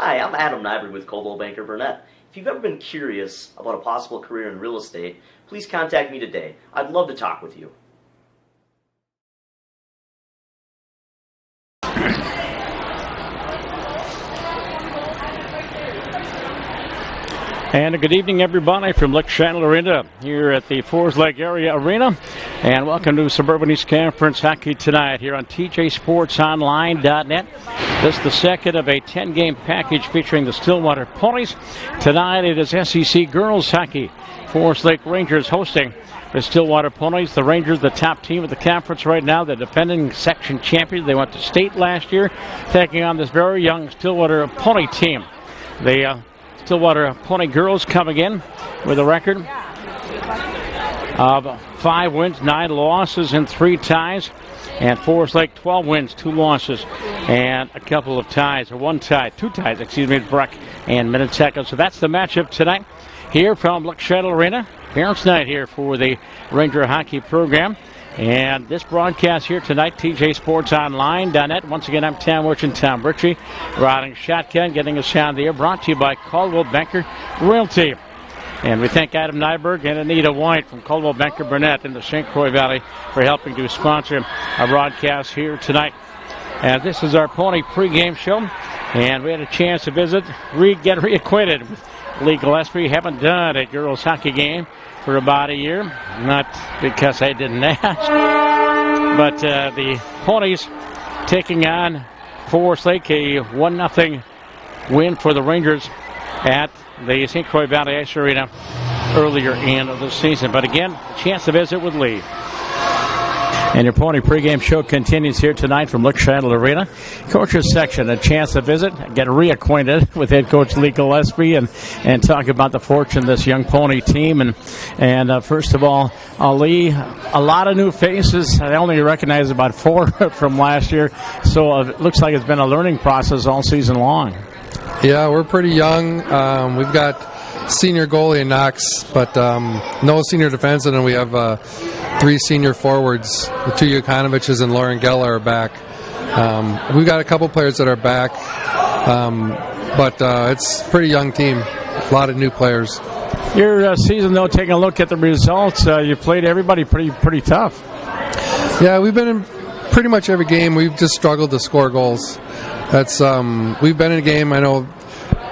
Hi, I'm Adam Nyberg with Coldwell Banker Burnett. If you've ever been curious about a possible career in real estate, please contact me today. I'd love to talk with you. And a good evening, everybody, from Lick Channel Arena here at the Forest Lake Area Arena. And welcome to Suburban East Conference Hockey tonight here on TJSportsOnline.net. This is the second of a 10-game package featuring the Stillwater Ponies. Tonight it is SEC Girls Hockey. Forest Lake Rangers hosting the Stillwater Ponies. The Rangers, the top team of the conference right now, the defending section champions. They went to state last year, taking on this very young Stillwater Pony team. The Stillwater Pony girls coming in with a record of 5 wins, 9 losses, and 3 ties. And Forest Lake, 12 wins, 2 losses, and a couple of ties, or 1 tie, 2 ties, Breck and Minnetonka. So that's the matchup tonight here from Lick Channel Arena. Parents' night here for the Ranger hockey program. And this broadcast here tonight, TJSportsOnline.net. Once again, I'm Tom Wirch and Tom Ritchie, riding shotgun, getting us on the air, brought to you by Coldwell Banker Realty. And we thank Adam Nyberg and Anita White from Coldwell Banker Burnett in the St. Croix Valley for helping to sponsor our broadcast here tonight. And this is our Pony pregame show. And we had a chance to get reacquainted with Lee Gillespie. Haven't done a girls hockey game for about a year, not because I didn't ask, but the Ponies taking on Forest Lake, a 1-0 win for the Rangers at the St. Croix Valley Ice Arena earlier in the season. But again, a chance to visit with Lee. And your Pony pregame show continues here tonight from Lick Channel Arena. Coaches section, a chance to visit, get reacquainted with head coach Lee Gillespie and talk about the fortune of this young Pony team. And first of all, Lee, a lot of new faces. I only recognize about 4 from last year, so it looks like it's been a learning process all season long. Yeah, we're pretty young. We've got senior goalie in Knox, but no senior defenseman, and we have 3 senior forwards. The 2 Yukanoviches and Lauren Geller are back. We've got a couple players that are back, but it's a pretty young team. A lot of new players. Your season, though, taking a look at the results, you played everybody pretty tough. Yeah, we've been in pretty much every game. We've just struggled to score goals. That's we've been in a game. I know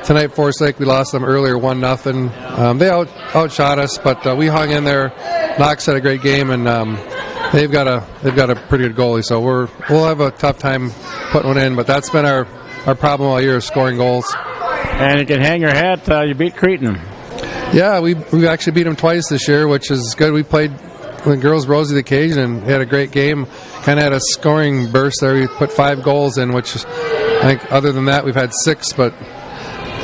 tonight, Forest Lake, we lost them earlier, 1-0. They outshot us, but we hung in there. Knox had a great game, and they've got a pretty good goalie. So we'll have a tough time putting one in. But that's been our problem all year, is scoring goals. And you can hang your hat. You beat Cretin. Yeah, we actually beat them twice this year, which is good. We played the girls rose to the occasion and had a great game. Kind of had a scoring burst there. We put 5 goals in, which is, I think other than that we've had 6, but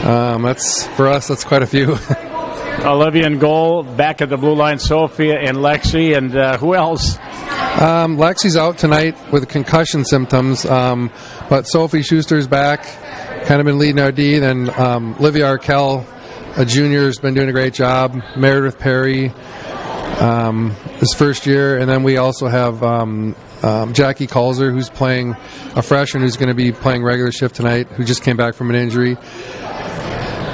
that's for us. That's quite a few. Olivia in goal, back at the blue line, Sophia and Lexi, and who else? Lexi's out tonight with concussion symptoms, but Sophie Schuster's back, kind of been leading our D. Then Livia Arkell, a junior, has been doing a great job. Meredith Perry, his first year, and then we also have Jackie Kalzer, who's playing, a freshman who's going to be playing regular shift tonight, who just came back from an injury.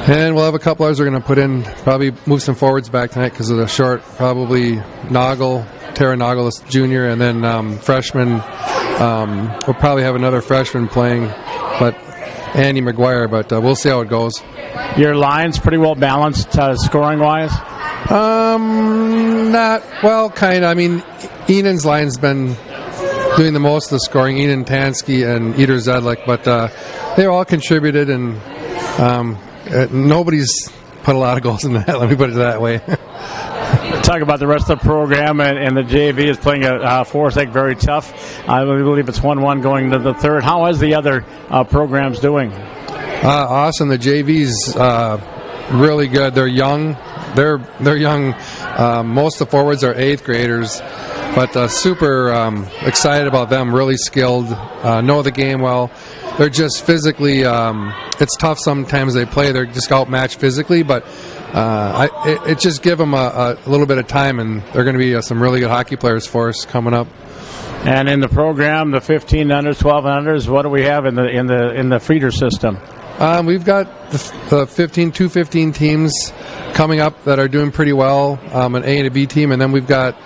And we'll have a couple others we're going to put in, probably move some forwards back tonight because of the short, probably Tara Noggle, junior, and then freshman. We'll probably have another freshman playing, but Andy McGuire, but we'll see how it goes. Your line's pretty well balanced scoring-wise? Not, well, kind of. I mean, Enan's line's been doing the most of the scoring, Enan Tansky and Eder Zedlik, but they all contributed, and nobody's put a lot of goals in that. Let me put it that way. Talk about the rest of the program, and the JV is playing a Forest Lake very tough. I believe it's 1-1 going to the third. How is the other programs doing? Awesome. The JV's really good. They're young. They're young. Most of the forwards are 8th graders, but super excited about them. Really skilled. Know the game well. They're just physically, it's tough sometimes they play. They're just outmatched physically, but it just give them a little bit of time, and they're going to be some really good hockey players for us coming up. And in the program, the 15 unders, 12 unders, what do we have in the feeder system? We've got the 215 teams coming up that are doing pretty well, an A and a B team, and then we've got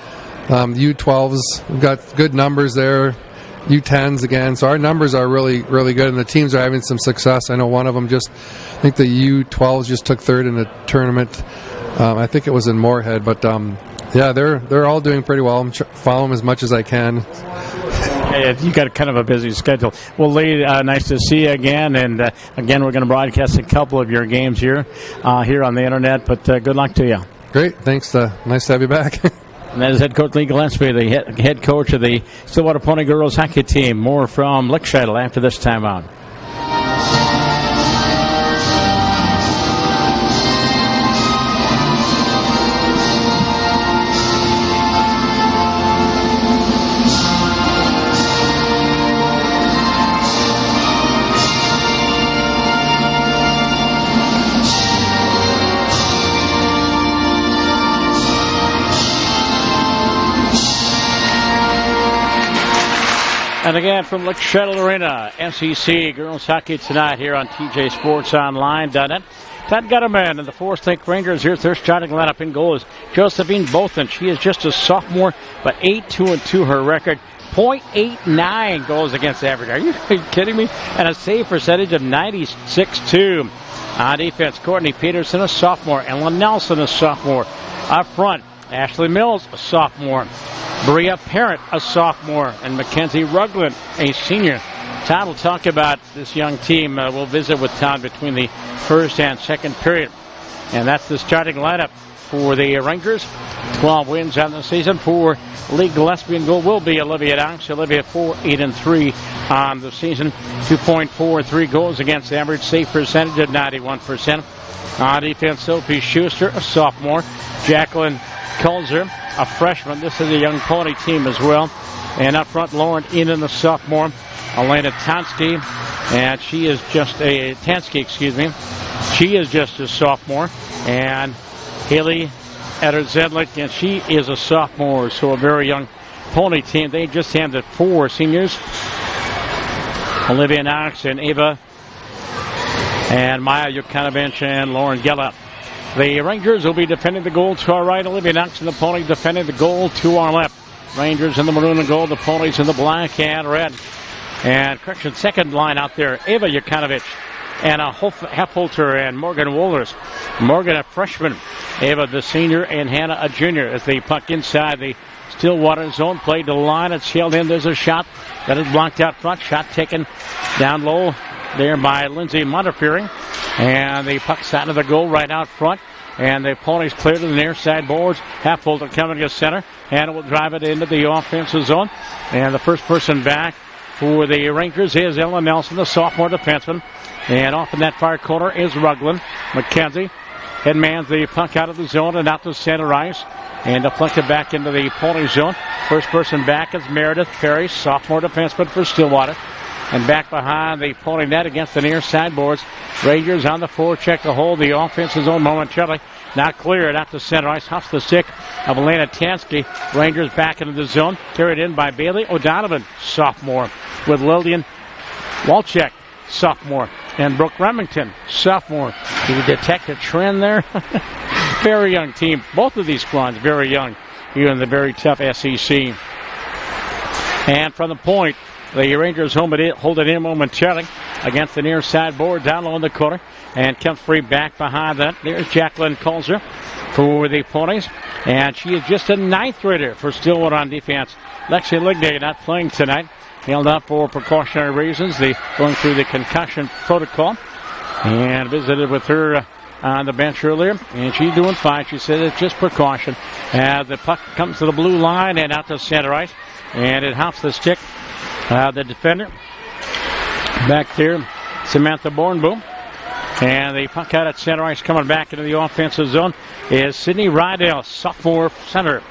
U12s. We've got good numbers there, U10s again. So our numbers are really, really good, and the teams are having some success. I know one of them I think the U12s just took third in a tournament. I think it was in Moorhead, but yeah, they're all doing pretty well. I'm following them as much as I can. You got kind of a busy schedule. Well, Lee, nice to see you again. And again, we're going to broadcast a couple of your games here on the internet. But good luck to you. Great. Thanks. Nice to have you back. And that is head coach Lee Gillespie, the head coach of the Stillwater Pony Girls Hockey Team. More from Lickscheitel after this timeout. And again from Lickscheitel Arena, SEC Girls Hockey tonight here on TJSportsOnline.net. Todd Gutterman and the Forest Lake Rangers. Here's their starting lineup. In goal is Josephine Bothan. She is just a sophomore, but 8-2-2 her record. .89 goals against average. Are you kidding me? And a save percentage of 96.2. On defense, Courtney Peterson, a sophomore, and Lynn Nelson, a sophomore. Up front, Ashley Mills, a sophomore. Bria Parent, a sophomore, and Mackenzie Rugland, a senior. Todd will talk about this young team. We'll visit with Todd between the first and second period. And that's the starting lineup for the Rangers. 12 wins on the season. For Lee Gillespie in goal will be Olivia Knox. Olivia 4-8-3 on the season. 2.43 goals against average. Save percentage of 91%. On defense, Sophie Schuster, a sophomore. Jacqueline Kulzer, a freshman. This is a young pony team as well. And up front, Lauren Enan, a sophomore. Elena Tansky, and she is just a She is just a sophomore. And Haley Eder-Zedlik, and she is a sophomore. So a very young pony team. They just handed 4 seniors. Olivia Knox and Ava and Maya Yukanovich and Lauren Gella. The Rangers will be defending the goal to our right. Olivia Knox and the Pony defending the goal to our left. Rangers in the maroon and gold, the Ponies in the black and red. And correction, second line out there, Ava Yukanovich, Anna Hepholter, and Morgan Wohlers. Morgan, a freshman. Ava, the senior, and Hannah, a junior. As they puck inside the Stillwater zone, played the line. It's held in. There's a shot that is blocked out front. Shot taken down low there by Lindsay Montefiore. And the puck's out of the goal right out front. And the Ponies clear to the near side boards. Halfholder coming to center. And will drive it into the offensive zone. And the first person back for the Rangers is Ellen Nelson, the sophomore defenseman. And off in that far corner is Rugland. McKenzie headmans the puck out of the zone and out to center ice. And deflected back into the Pony zone. First person back is Meredith Perry, sophomore defenseman for Stillwater. And back behind the Pony net against the near sideboards. Rangers on the forecheck to hold the offensive zone momentarily. Not cleared out to center ice. Huffs the stick of Elena Tansky. Rangers back into the zone. Carried in by Bailey O'Donovan, sophomore. With Lillian Walczek, sophomore. And Brooke Remington, sophomore. Do you detect a trend there? Very young team. Both of these squads very young here in the very tough SEC. And from the point, the Rangers hold it in momentarily against the near side board down low in the corner. And comes free back behind that. There's Jacqueline Kulzer for the Ponies. And she is just a 9th grader for Stillwater on defense. Lexi Lignay not playing tonight. Held up for precautionary reasons. Going through the concussion protocol. And visited with her on the bench earlier. And she's doing fine. She said it's just precaution. The puck comes to the blue line and out to center ice. And it hops the stick. The defender back there, Samantha Bornboom. And the puck out at center ice coming back into the offensive zone is Sydney Rydell, sophomore center.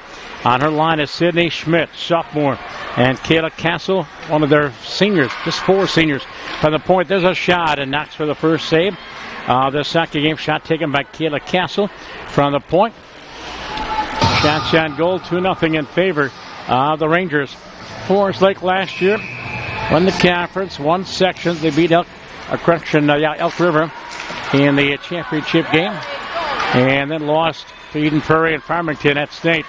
On her line is Sydney Schmidt, sophomore. And Kayla Castle, one of their seniors, just 4 seniors. From the point, there's a shot and Knox for the first save. The second game shot taken by Kayla Castle from the point. Shots on goal, 2-0 in favor of the Rangers. Forest Lake last year won the conference, won sections. They beat Elk River in the championship game. And then lost to Eden Prairie and Farmington at state.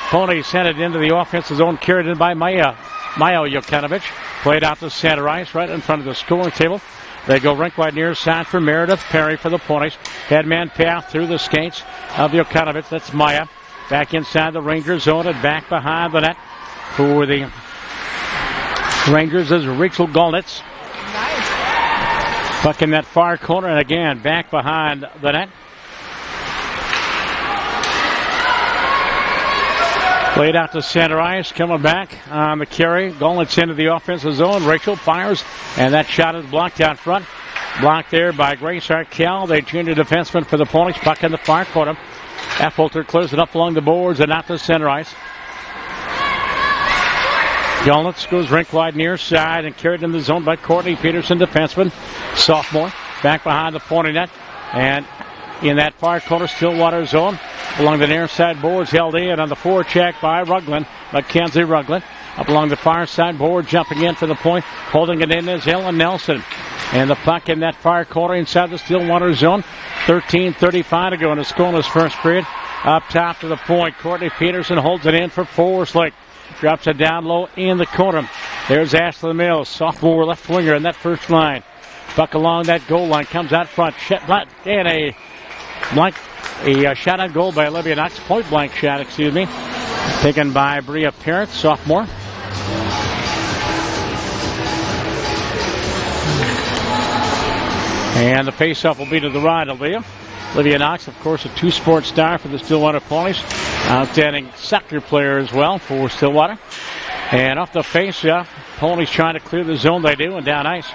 Ponies sent it into the offensive zone, carried in by Maya Jokanovic. Played out to center ice right in front of the scoring table. They go rink wide near side for Meredith Perry for the Ponies. Headman path through the skates of Jokanovic. That's Maya. Back inside the Rangers zone and back behind the net for the Rangers is Rachel Golnitz. Puck in that far corner and again back behind the net. Played out to center ice, coming back on the carry. Golnitz into the offensive zone. Rachel fires, and that shot is blocked out front. Blocked there by Grace Arkell, the junior defenseman for the Ponies. Puck in the far corner. Affolter clears it up along the boards and out to center ice. Golnitz goes rink wide near side and carried in the zone by Courtney Peterson, defenseman, sophomore. Back behind the Pony net, and in that far corner, Stillwater zone. Along the near side boards, held in on the forecheck by Rugland, Mackenzie Rugland. Up along the far side board, jumping in for the point. Holding it in is Ellen Nelson. And the puck in that far corner inside the Stillwater zone. 13:35 to go in the scoreless first period. Up top to the point, Courtney Peterson holds it in for Forslick. Drops it down low in the corner. There's Ashley Mills, sophomore left winger in that first line. Puck along that goal line, comes out front. And a shot on goal by Olivia Knox. Point blank shot, taken by Bria Parent, sophomore. And the face-off will be to the right, Olivia. Olivia Knox, of course, a two-sport star for the Stillwater Ponies. Outstanding soccer player as well for Stillwater. And off the face-off, Ponies trying to clear the zone. They do, and down ice.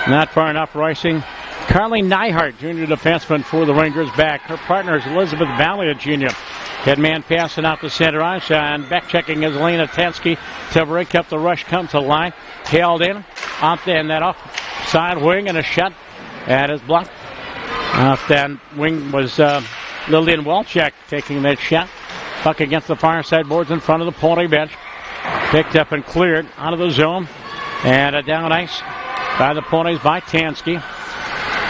Not far enough racing. Carly Nyhart, junior defenseman for the Rangers, back. Her partner is Elizabeth Valley, junior. Headman passing out the center ice, and back checking is Elena Tansky to break up the rush, comes to the line. Held in, out there in that offside wing, and a shot. That is blocked. Off that wing was Lillian Welchek taking that shot. Puck against the far side boards in front of the Pony bench. Picked up and cleared out of the zone. And a down ice by the Ponies by Tansky.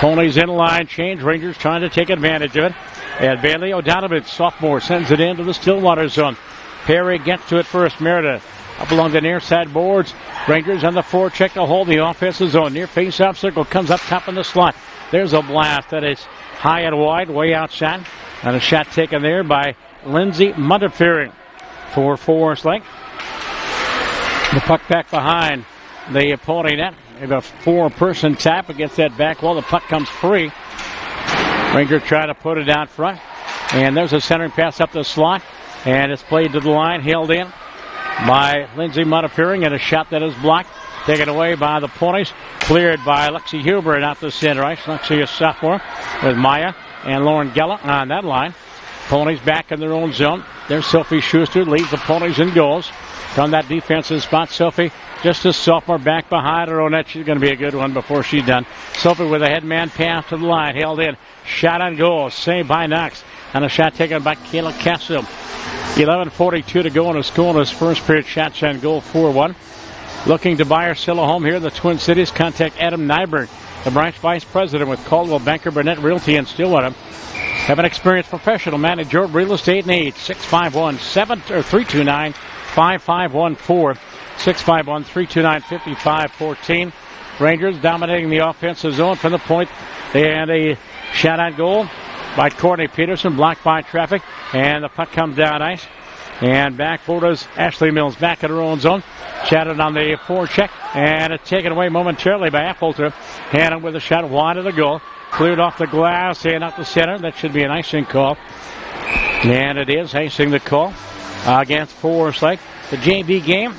Ponies in line change. Rangers trying to take advantage of it. And Bailey O'Donovan, sophomore, sends it into the Stillwater zone. Perry gets to it first. Meredith up along the near side boards. Rangers on the forecheck to hold the offensive zone. Near face-off circle, comes up top in the slot. There's a blast that is high and wide, way outside. And a shot taken there by Lindsay Montefiore for Forest Lake. The puck back behind the Pony net. A four-person tap against that back wall. The puck comes free. Rangers try to put it out front. And there's a centering pass up the slot. And it's played to the line, held in by Lindsay Montefiore. And a shot that is blocked. Taken away by the Ponies. Cleared by Lexi Huber and out the center ice. Lexi is sophomore with Maya and Lauren Gella on that line. Ponies back in their own zone. There's Sophie Schuster, leads the Ponies in goals. From that defensive spot, Sophie, just a sophomore, back behind her own net. She's going to be a good one before she's done. Sophie with a headman pass to the line, held in. Shot on goal, saved by Knox. And a shot taken by Kayla Castle. 11:42 to go in the scoreless first period. Shots on goal 4-1. Looking to buy or sell a home here in the Twin Cities, contact Adam Nyberg, the branch vice president with Caldwell Banker Burnett Realty in Stillwater. Have an experienced professional manage your real estate needs. 651-329-5514. 651-329-5514. Rangers dominating the offensive zone from the point. And a shot on goal by Courtney Peterson, blocked by traffic. And the puck comes down ice. And back forward is Ashley Mills back in her own zone. Shattered on the forecheck. And it's taken away momentarily by Affolter. Hannon with a shot wide of the goal. Cleared off the glass and up the center. That should be an icing call. And it is icing the call against Forest Lake. The JV game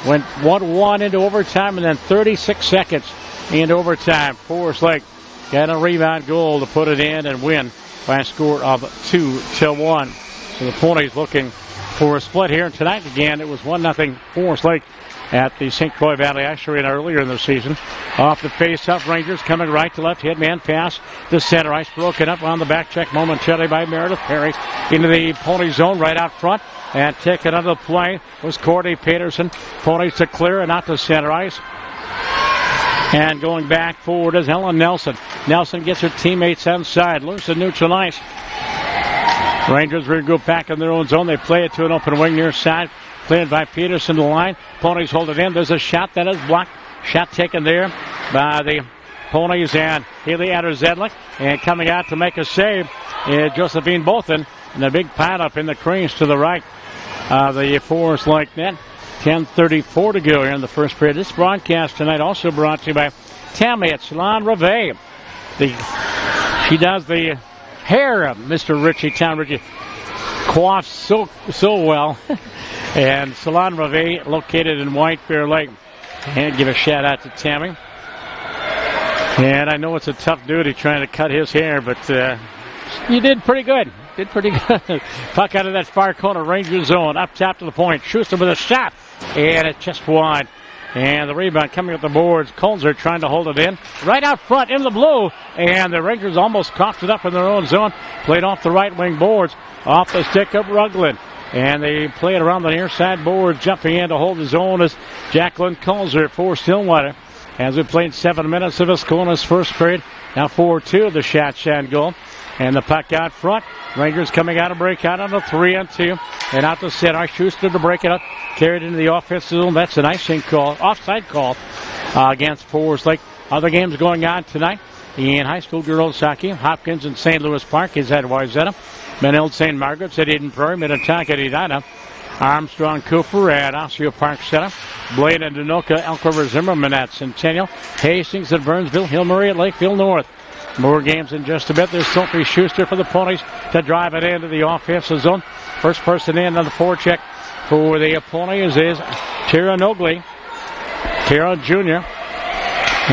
went 1-1 into overtime and then 36 seconds into overtime. Forest Lake got a rebound goal to put it in and win by a score of 2-1. So the Ponies looking for a split here tonight. Again, it was 1-0 Forest Lake at the St. Croix Valley Ice Arena earlier in the season. Off the face-up, Rangers coming right to left. Headman pass to center ice. Broken up on the back check momentarily by Meredith Perry into the Pony zone right out front. And taken out of the play was Courtney Peterson. Ponies to clear and out to center ice. And going back forward is Ellen Nelson. Nelson gets her teammates inside. Loose and neutral ice. Rangers will go back in their own zone. They play it to an open wing near side. Played by Peterson to the line. Ponies hold it in. There's a shot that is blocked. Shot taken there by the Ponies and Haley Adder-Zedlick. And coming out to make a save is Josephine Bolton. And a big pile-up in the crease to the right of the Forest Lake net. 10:34 to go here in the first period. This broadcast tonight also brought to you by Tammy at Salon Reveille. She does the hair of Mr. Richie, Tom Richie. Coiffs so well. And Salon Reveille located in White Bear Lake. And give a shout out to Tammy. And I know it's a tough duty trying to cut his hair, but you did pretty good. Puck out of that far corner, Ranger zone, up top to the point. Schuster with a shot, and it's just wide. And the rebound coming up the boards. Colzer trying to hold it in. Right out front in the blue, and the Rangers almost coughed it up in their own zone. Played off the right wing boards, off the stick of Rugland. And they play it around the near side board. Jumping in to hold the zone is Jacqueline Colzer for Stillwater. As we played 7 minutes of Ascona's first period. Now 4-2 of the shot and goal. And the puck out front. Rangers coming out of break out on a 3-on-2. And out to center. Schuster to break it up. Carried into the offensive zone. That's an icing call. Offside call against Forest Lake. Other games going on tonight in high school girls hockey. Hopkins in St. Louis Park is at Wayzata. Benilde St. Margaret's at Eden Prairie. Minnetonka at Edina. Armstrong Cooper at Osseo Park Center. Blaine and Denoka, Elk River Zimmerman at Centennial. Hastings at Burnsville. Hill Murray at Lakeville North. More games in just a bit. There's Sophie Schuster for the Ponies to drive it into the offensive zone. First person in on the forecheck for the Ponies is Tara Nogley. Tara Jr.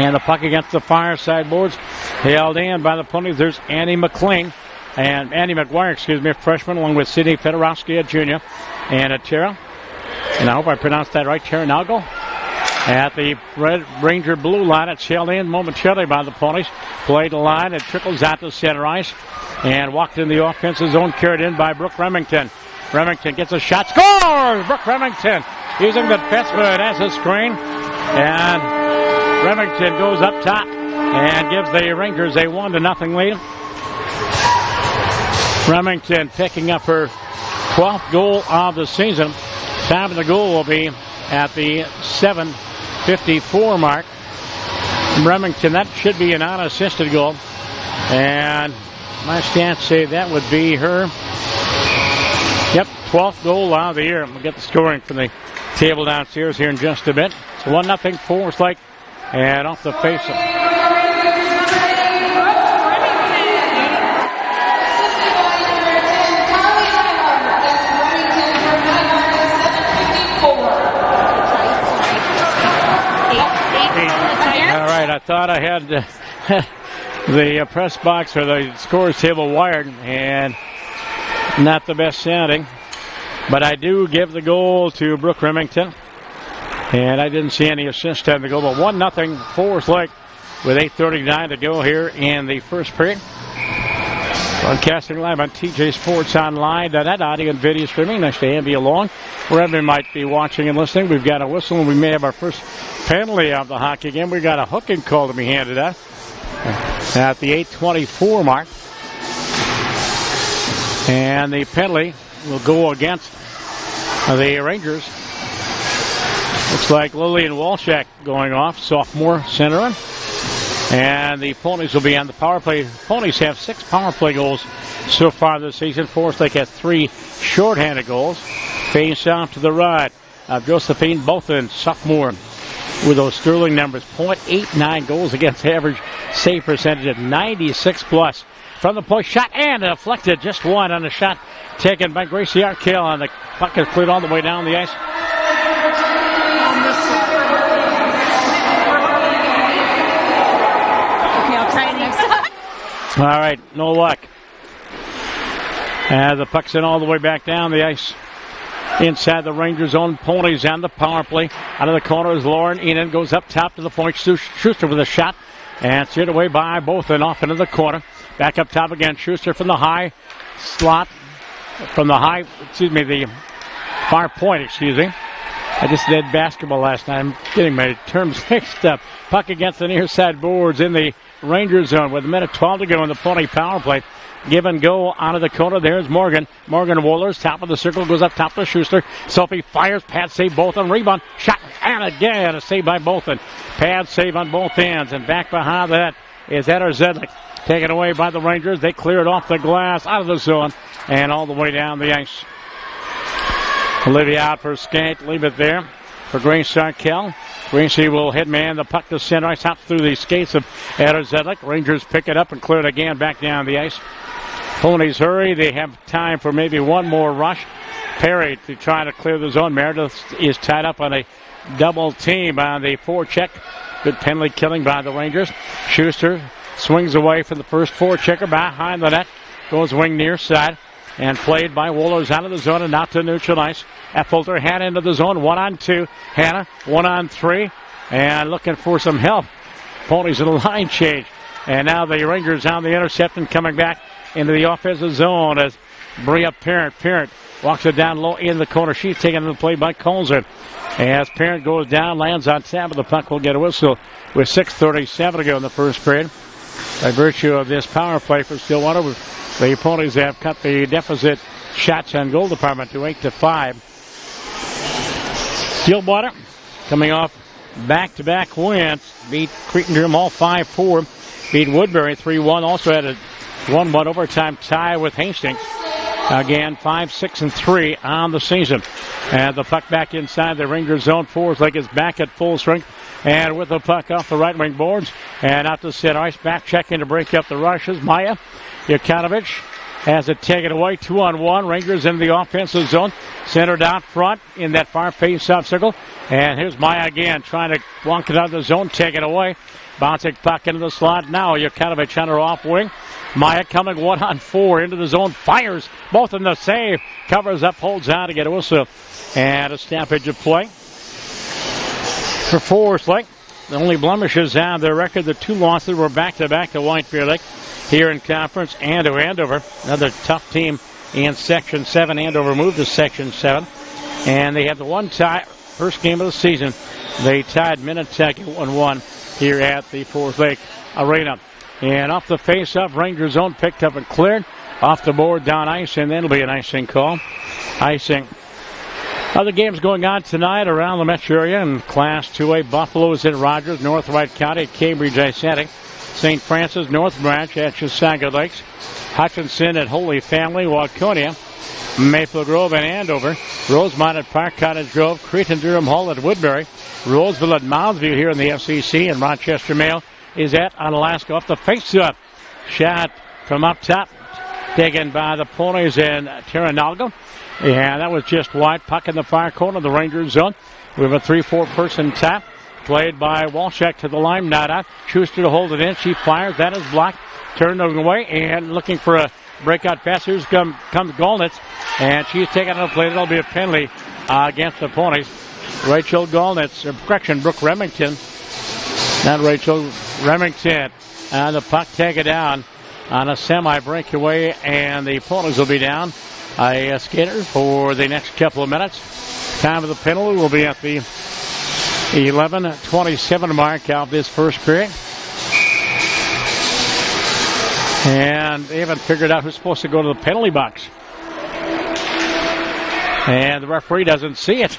And the puck against the far side boards. Held in by the Ponies. There's Annie McLean. And Annie McGuire, freshman, along with Sidney Fedorowski, a junior. And a Tara. And I hope I pronounced that right, Tara Nagle. At the Red Ranger blue line, it's held in momentarily by the Ponies. Played the line, it trickles out to center ice. And walked in the offensive zone, carried in by Brooke Remington. Remington gets a shot, scores! Brooke Remington using the defenseman as a screen. And Remington goes up top and gives the Rangers a 1-0 lead. Remington picking up her 12th goal of the season. Time of the goal will be at the 7:54 mark. Remington, that should be an unassisted goal. And my stats say that would be her 12th goal of the year. We'll get the scoring from the table downstairs here in just a bit. It's 1-0 Forest Lake. And off the face of I thought I had the press box or the scores table wired, and not the best sounding. But I do give the goal to Brooke Remington, and I didn't see any assist on the goal. But 1-0 Forest Lake with 8:39 to go here in the first period. Broadcasting live on TJ Sports Online.net, audio and video streaming. Nice to have you along. Wherever you might be watching and listening, we've got a whistle, and we may have our first penalty of the hockey game. We've got a hooking call to be handed out at the 8:24 mark. And the penalty will go against the Rangers. Looks like Lillian Walshak going off, sophomore centerman. And the Ponies will be on the power play. Ponies have 6 power play goals so far this season. Forest Lake has 3 shorthanded goals. Face off to the right of Josephine Bolton, sophomore, with those sterling numbers. .89 goals against average, save percentage of 96 plus. From the point, shot and deflected, just one on the shot taken by Gracie Arkell, and the puck is cleared all the way down the ice. All right, no luck. As the puck's in all the way back down the ice. Inside the Rangers' own. Ponies on the power play. Out of the corner is Lauren Enan. Goes up top to the point. Schuster with a shot. And steered away by both and off into the corner. Back up top again. Schuster from the high slot. The far point, I just did basketball last night. I'm getting my terms mixed up. Puck against the near side boards in the Ranger zone with a minute 12 to go in the Pony power play. Give and go out of the corner. There's Morgan. Morgan Wohlers, top of the circle, goes up top to Schuster. Sophie fires. Pad save both on rebound. Shot. And again, a save by Bolton. Pad save on both ends. And back behind that is Eder Zedlik. Taken away by the Rangers. They clear it off the glass, out of the zone, and all the way down the ice. Olivia out for Skate. Leave it there for Grace Sarkel. Grace will hit man the puck to center ice. Hops through the skates of Eder Zedlik. Rangers pick it up and clear it again back down the ice. Ponies hurry. They have time for maybe one more rush. Perry to try to clear the zone. Meredith is tied up on a double team on the forecheck. Good penalty killing by the Rangers. Schuster swings away from the first forechecker behind the net. Goes wing near side. And played by Wohlers out of the zone and out to neutral ice. Effelter, Hannah into the zone. 1-on-2. Hannah, 1-on-3. And looking for some help. Ponies in a line change. And now the Rangers on the intercept and coming back into the offensive zone as Bria Parent walks it down low in the corner. She's taken the play by Colzer. As Parent goes down, lands on top of the puck, will get a whistle with 6:37 to go in the first period. By virtue of this power play for Stillwater, the Ponies have cut the deficit shots and goal department to 8-5. Stillwater coming off back-to-back wins. Beat Cretin-Derham Hall 5-4. Beat Woodbury 3-1. Also had a 1-1 overtime tie with Hastings. Again, 5-6-3 on the season. And the puck back inside the Rangers zone. Forsling is back at full strength. And with the puck off the right wing boards. And out to center ice. Back checking to break up the rushes. Maya Jokanovic has it taken away. 2-on-1. Rangers in the offensive zone. Centered out front in that far face-off circle. And here's Maya again trying to walk it out of the zone. Take it away. Bouncing puck into the slot now. Jokanovic on her off wing. Maya coming 1-on-4 into the zone. Fires both in the save. Covers up, holds out to get a whistle. And a stoppage of play for Forsling. The only blemishes on their record, the two losses were back-to-back to Whitefield Lake here in conference and to Andover. Another tough team in Section 7. Andover moved to Section 7. And they had the one tie, first game of the season. They tied Minnetonka 1-1 here at the Forest Lake Arena. And off the face-off, Ranger zone picked up and cleared. Off the board, down ice, and then it'll be an icing call. Icing. Other games going on tonight around the metro area in Class 2A. Buffalo is at Rogers, North Wright County at Cambridge Icetic. St. Francis, North Branch at Chisago Lakes. Hutchinson at Holy Family, Waconia. Maple Grove and Andover. Rosemont at Park Cottage Grove. Cretin-Derham Hall at Woodbury. Roseville at Moundsview here in the FCC. And Rochester Mail is at Onalaska. Off the face-up. Shot from up top. Taken by the Ponies and Terranalgo. Yeah, that was just wide. Puck in the far corner of the Rangers zone. We have a 3-4 person tap. Played by Walshak to the line. Not out. Schuster to hold it in. She fires. That is blocked. Turned away and looking for a breakout pass. Here comes Golnitz. And she's taking on a play. That'll be a penalty against the Ponies. Rachel Golnitz. Brooke Remington. Not Rachel. Remington. And the puck taken down on a semi-breakaway. And the Ponies will be down a skater for the next couple of minutes. Time of the penalty will be at the 11:27 mark of this first period. And they haven't figured out who's supposed to go to the penalty box. And the referee doesn't see it.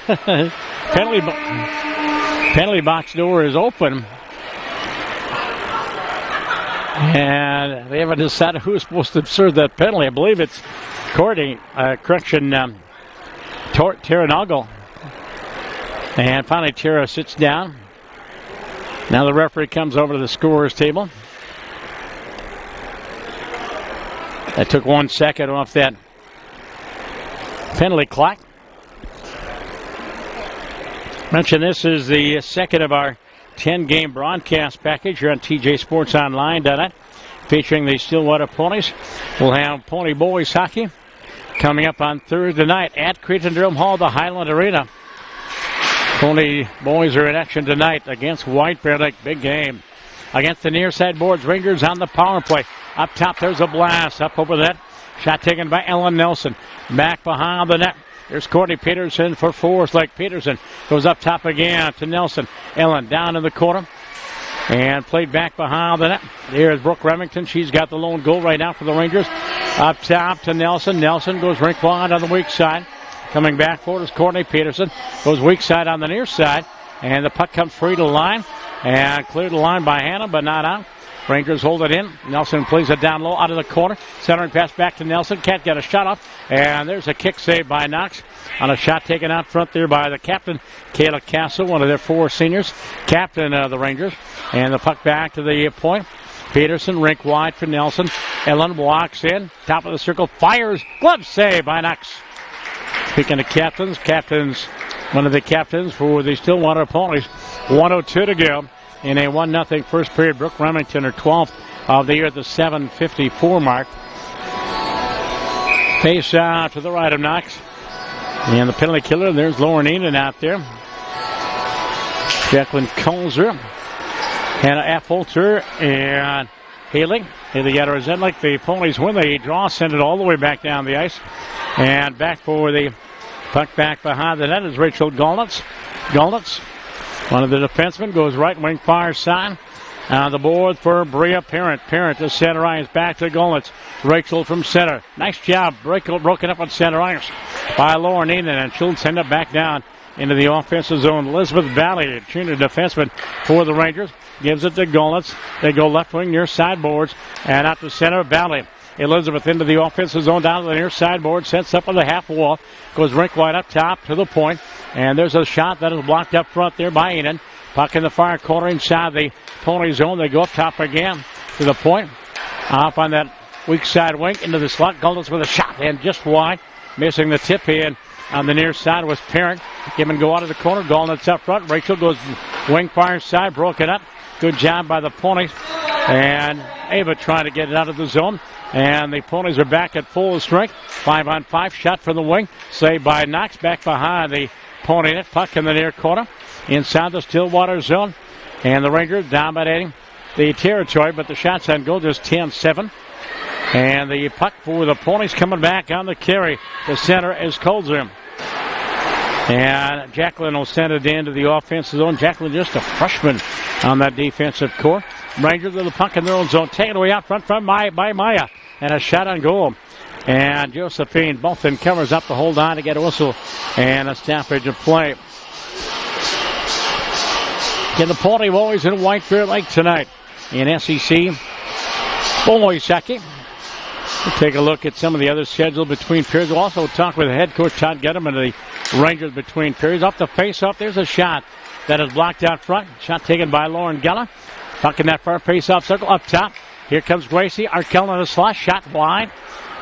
Penalty box door is open. And they haven't decided who's supposed to serve that penalty. I believe it's Terranalgo. And finally, Tara sits down. Now the referee comes over to the scorer's table. That took 1 second off that penalty clock. Mention this is the second of our 10-game broadcast package here on TJSportsOnline.net, featuring the Stillwater Ponies. We'll have Pony Boys hockey coming up on Thursday night at Cretin-Derham Hall, the Highland Arena. Pony Boys are in action tonight against White Bear Lake. Big game. Against the near side boards, Rangers on the power play. Up top, there's a blast. Up over that. Shot taken by Ellen Nelson. Back behind the net. There's Courtney Peterson for Forest Lake. Peterson goes up top again to Nelson. Ellen down in the corner. And played back behind the net. There's Brooke Remington. She's got the lone goal right now for the Rangers. Up top to Nelson. Nelson goes rink wide on the weak side. Coming back forward is Courtney Peterson. Goes weak side on the near side. And the puck comes free to the line. And cleared the line by Hannah, but not out. Rangers hold it in. Nelson plays it down low out of the corner. Centering pass back to Nelson. Can't get a shot off. And there's a kick saved by Knox on a shot taken out front there by the captain, Kayla Castle, one of their 4 seniors, captain of the Rangers. And the puck back to the point. Peterson, rink wide for Nelson. Ellen walks in. Top of the circle. Fires. Glove save by Knox. Speaking of captains, one of the captains for the Stillwater Ponies. 1:02 to go. In a 1-0 first period, Brooke Remington, her 12th of the year at the 7:54 mark. Face out to the right of Knox. And the penalty killer, there's Lauren Eden out there. Jacqueline Colzer, Hannah Affolter, and Haley. Haley got her resent like the Ponies win. They draw, send it all the way back down the ice. And back for the puck back behind the net is Rachel Golnitz. One of the defensemen goes right wing far side. On the board for Bria Parent. Parent to center ice. Back to Golnitz. Rachel from center. Nice job. Broken up on center ice by Lauren Eden. And she'll send it back down into the offensive zone. Elizabeth Valley, junior defenseman for the Rangers, gives it to Golnitz. They go left wing near sideboards. And out to center, Valley. Elizabeth into the offensive zone down to the near sideboard. Sets up on the half wall. Goes rink wide up top to the point. And there's a shot that is blocked up front there by Eden. Puck in the far corner inside the Pony zone. They go up top again to the point. Off on that weak side wing into the slot. Golnitz with a shot and just wide. Missing the tip in on the near side was Parent. Give and go out of the corner. Golnitz up front. Rachel goes wing far side. Broken up. Good job by the Ponies. And Ava trying to get it out of the zone. And the Ponies are back at full strength. 5-on-5 shot from the wing. Saved by Knox back behind the Pony net. Puck in the near corner. Inside the Stillwater zone. And the Rangers dominating the territory, but the shots on goal just 10-7. And the puck for the Ponies coming back on the carry. The center is Colzer. And Jacqueline will send it into the offensive zone. Jacqueline just a freshman on that defensive core. Rangers with the puck in their own zone. Taken away out front from by Maya. And a shot on goal. And Josephine Bolton covers up the hold on to get a whistle and a stoppage of play. Get the Pony Boys in White Bear Lake tonight in SEC boys hockey. We'll take a look at some of the other schedule between periods. We'll also talk with head coach Todd Gutterman of the Rangers between periods. Off the face-off, there's a shot that is blocked out front. Shot taken by Lauren Geller. Puck in that far face-off circle up top. Here comes Gracie Arkell in the slot. Shot wide.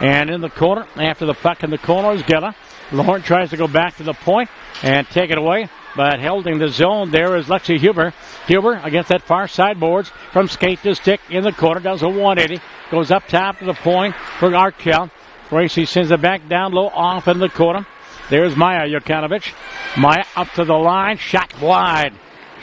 And in the corner, after the puck in the corner is Geller. Lauren tries to go back to the point and take it away. But held in the zone there is Lexi Huber. Huber against that far side boards from skate to stick in the corner. Does a 180. Goes up top to the point for Arkell. Gracie sends it back down low off in the corner. There's Maya Jokanovic. Maya up to the line. Shot wide.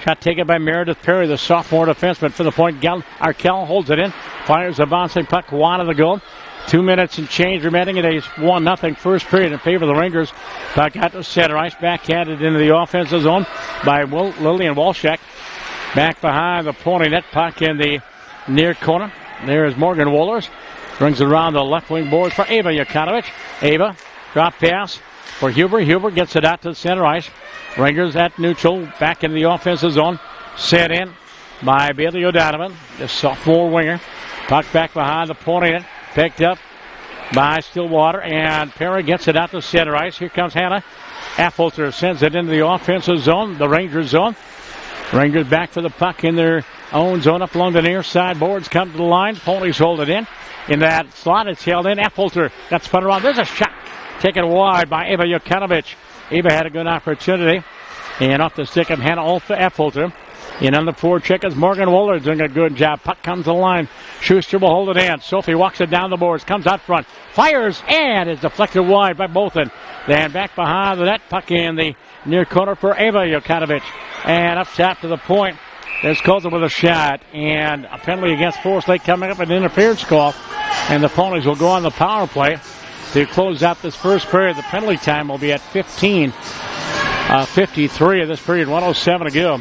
Shot taken by Meredith Perry, the sophomore defenseman for the point. Arkell holds it in. Fires a bouncing puck wide of the goal. 2 minutes and change remaining in a 1-0 first period in favor of the Rangers. Puck out to center ice. Backhanded into the offensive zone by Lillian Walshak. Back behind the Pony net. Puck in the near corner. There is Morgan Wohlers. Brings it around the left wing boards for Ava Jokanovic. Ava, drop pass for Huber. Huber gets it out to the center ice. Rangers at neutral. Back into the offensive zone. Set in by Bailey O'Donovan, the sophomore winger. Puck back behind the Pony net. Picked up by Stillwater, and Perry gets it out to center ice. Here comes Hannah. Affolter sends it into the offensive zone, the Rangers zone. Rangers back for the puck in their own zone up along the near side boards. Come to the line. Ponies hold it in. In that slot, it's held in. Affolter got spun around. There's a shot taken wide by Ava Jokanovic. Ava had a good opportunity. And off the stick of Hannah Affolter. In on the forward check is Morgan Wohlers doing a good job. Puck comes to the line. Schuster will hold it in. Sophie walks it down the boards. Comes out front. Fires and is deflected wide by Bolton. Then back behind the net. Puck in the near corner for Ava Jokanovic. And up top to the point. There's Colton with a shot. And a penalty against Forest Lake coming up. An interference call. And the Ponies will go on the power play. to close out this first period. The penalty time will be at 15:53 of this period. 1:07 to go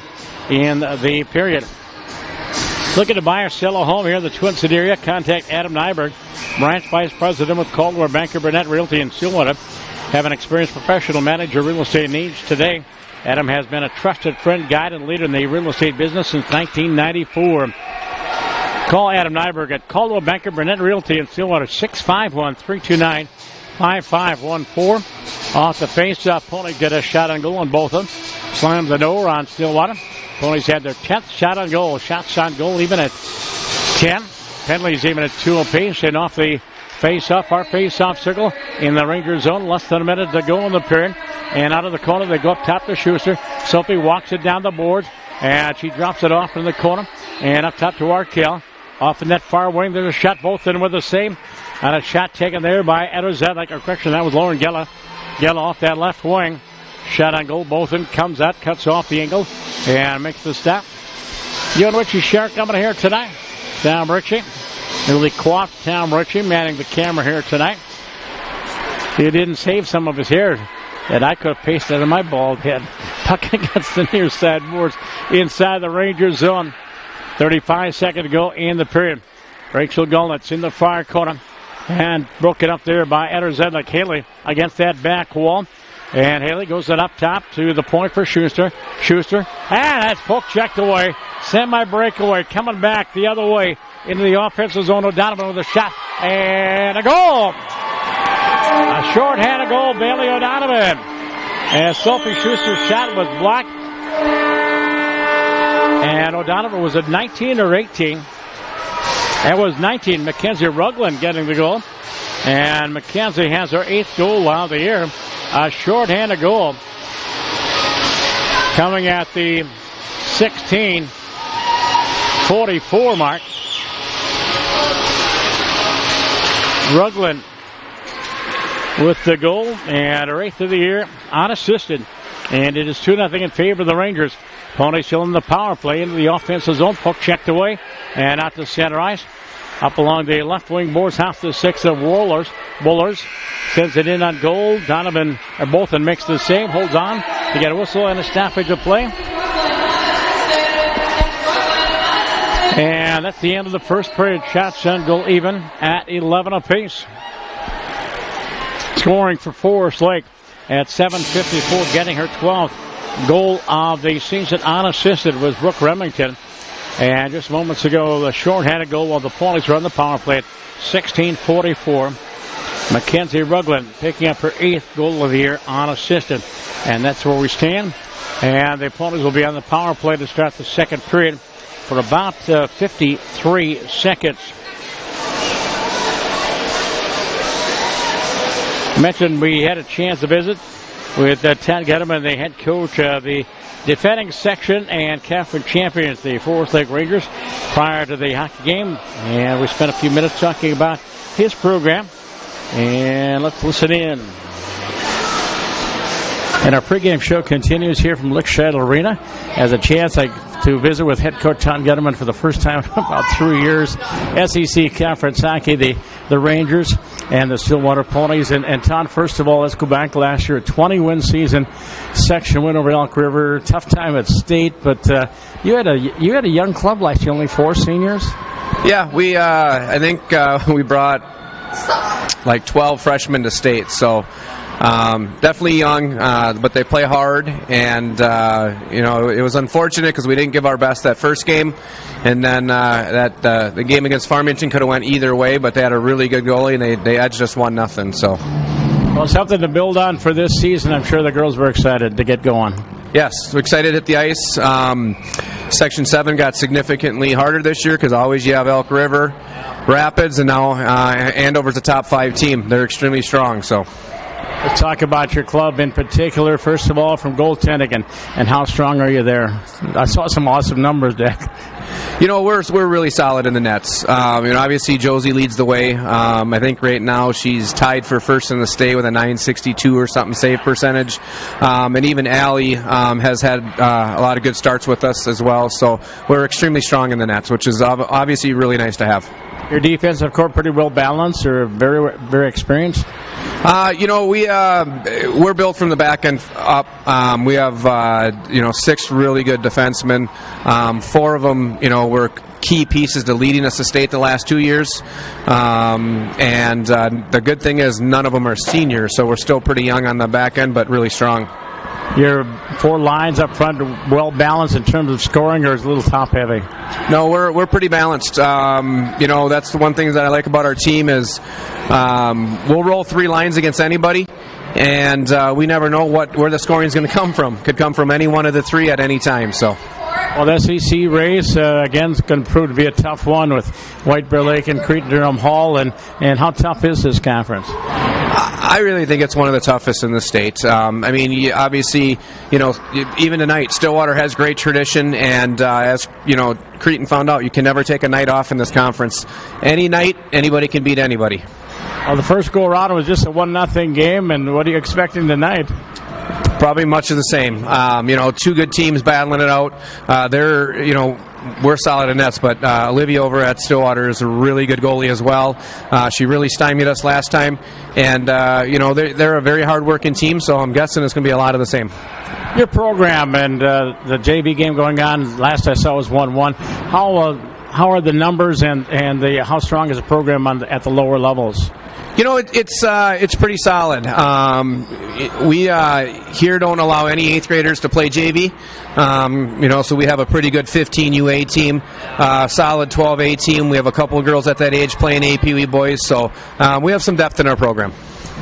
in the period. Looking to buy or sell a home here in the Twin City area, contact Adam Nyberg, Branch Vice President with Caldwell Banker Burnett Realty in Stillwater. Have an experienced professional manager real estate needs today. Adam has been a trusted friend, guide, and leader in the real estate business since 1994. Call Adam Nyberg at Caldwell Banker Burnett Realty in Stillwater, 651-329-5514. Off the face-off, Ponies get a shot on goal on both of them. Slams the door on Stillwater. Ponies had their 10th shot on goal. Shots on goal even at 10. Penalties even at 2 apiece. And off the face-off, our face-off circle in the Ranger zone. Less than a minute to go in the period. And out of the corner, they go up top to Schuster. Sophie walks it down the boards, and she drops it off in the corner. And up top to Arkell. Off the net far wing, there's a shot, both in with the same. And a shot taken there by Etta Zedek. Or correction, that was Lauren Gella. Gella off that left wing. Shot on goal, both in, comes out, cuts off the angle, and makes the stop. Young Richie Shark coming here tonight. Tom Ritchie. Newly coiffed Tom Ritchie manning the camera here tonight. He didn't save some of his hair that I could have pasted on my bald head. Puck against the near side boards inside the Ranger zone. 35 seconds to go in the period. Rachel Gulnitz in the far corner. And broken up there by Etta Zedek. Haley against that back wall. And Haley goes it up top to the point for Schuster. Schuster. And that's poke checked away. Semi-breakaway. Coming back the other way into the offensive zone. O'Donovan with a shot. And a goal. A short-handed goal. Bailey O'Donovan. And Sophie Schuster's shot was blocked. And O'Donovan was at 19 or 18. That was 19. Mackenzie Rugland getting the goal. And Mackenzie has her 8th goal of the year. A short-handed goal. Coming at the 16:44 mark. Rugland with the goal and her 8th of the year unassisted. And it is 2-0 in favor of the Rangers. Ponies still in the power play into the offensive zone. Puck checked away and out to center ice. Up along the left wing boards, half to 6 of Bullers sends it in on goal. Donovan or both and makes the save. Holds on to get a whistle and a stoppage of play. And that's the end of the first period. Shots on goal even at 11 apiece. Scoring for Forest Lake at 7:54, getting her 12th goal of the season unassisted was Brooke Remington. And just moments ago, the short-handed goal while the Ponies run the power play at 16:44. Mackenzie Rugland picking up her 8th goal of the year unassisted. And that's where we stand. And the Ponies will be on the power play to start the second period for about 53 seconds. I mentioned we had a chance to visit with Ted Getterman, the head coach of the defending section and Catholic champions, the Forest Lake Rangers, prior to the hockey game. And we spent a few minutes talking about his program. And let's listen in. And our pregame show continues here from Lickshad Arena. As a chance to visit with head coach Tom Getterman for the first time in about 3 years. SEC Conference Hockey, the Rangers and the Stillwater Ponies. And Tom, first of all, let's go back to last year, a 20-win season, section win over Elk River. Tough time at state, but you had a young club last year, only 4 seniors. Yeah, I think we brought like 12 freshmen to state, so definitely young, but they play hard, and it was unfortunate because we didn't give our best that first game, and then the game against Farmington could have went either way, but they had a really good goalie, and they edged us 1-0. So, well, something to build on for this season. I'm sure the girls were excited to get going. Yes, we're excited to hit the ice. Section 7 got significantly harder this year because always you have Elk River, Rapids, and now Andover's a top 5 team. They're extremely strong. So let's talk about your club in particular. First of all, from goaltending, and how strong are you there? I saw some awesome numbers, Dick. We're really solid in the nets. Obviously Josie leads the way. I think right now she's tied for first in the state with a .962 or something save percentage. And even Allie has had a lot of good starts with us as well. So we're extremely strong in the nets, which is obviously really nice to have. Your defensive core pretty well balanced, or very, very experienced? We're built from the back end up. We have 6 really good defensemen. 4 of them, were key pieces to leading us to state the last 2 years. The good thing is none of them are seniors, so we're still pretty young on the back end, but really strong. Your 4 lines up front are well balanced in terms of scoring, or is it a little top heavy? No, we're pretty balanced. That's the one thing that I like about our team is we'll roll 3 lines against anybody, and we never know where the scoring is going to come from. Could come from any one of the 3 at any time. So. Well, the SEC race, again, is going to prove to be a tough one with White Bear Lake and Cretin-Durham Hall. And how tough is this conference? I really think it's one of the toughest in the state. Obviously, even tonight, Stillwater has great tradition. And as, Cretin found out, you can never take a night off in this conference. Any night, anybody can beat anybody. Well, the first go-around was just a 1-0 game. And what are you expecting tonight? Probably much of the same. 2 good teams battling it out. We're solid in nets, but Olivia over at Stillwater is a really good goalie as well. She really stymied us last time, and they're a very hard-working team. So I'm guessing it's going to be a lot of the same. Your program and the JV game going on. Last I saw was 1-1. How are the numbers and how strong is the program at the lower levels? It's pretty solid. We here don't allow any 8th graders to play JV. So we have a pretty good 15 UA team, solid 12A team. We have a couple of girls at that age playing APUE boys. So we have some depth in our program.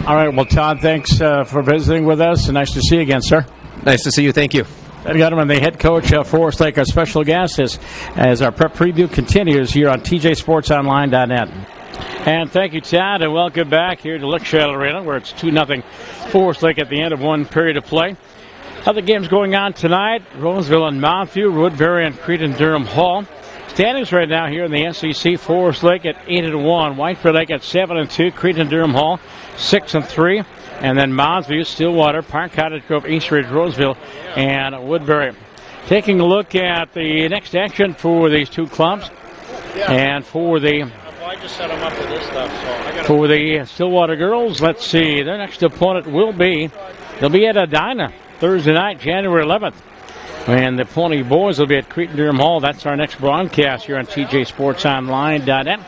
All right. Well, Todd, thanks for visiting with us. Nice to see you again, sir. Nice to see you. Thank you. Ed Gutterman, the head coach of Forest Lake, our special guest, as our prep preview continues here on TJSportsOnline.net. And thank you, Todd, and welcome back here to Lickshell Arena, where it's 2-0 Forest Lake at the end of one period of play. Other games going on tonight: Roseville and Montview, Woodbury and Cretin-Durham Hall. Standings right now here in the SEC: Forest Lake at 8-1, White Bear Lake at 7-2, Cretin-Durham Hall 6-3, and then Montview, Stillwater, Park Cottage Grove, East Ridge, Roseville, and Woodbury. Taking a look at the next action for these 2 clubs, and for the I just set them up with this stuff, so for the Stillwater girls, let's see. Their next opponent they'll be at Edina Thursday night, January 11th. And the Pony boys will be at Cretin-Durham Hall. That's our next broadcast here on TJSportsOnline.net.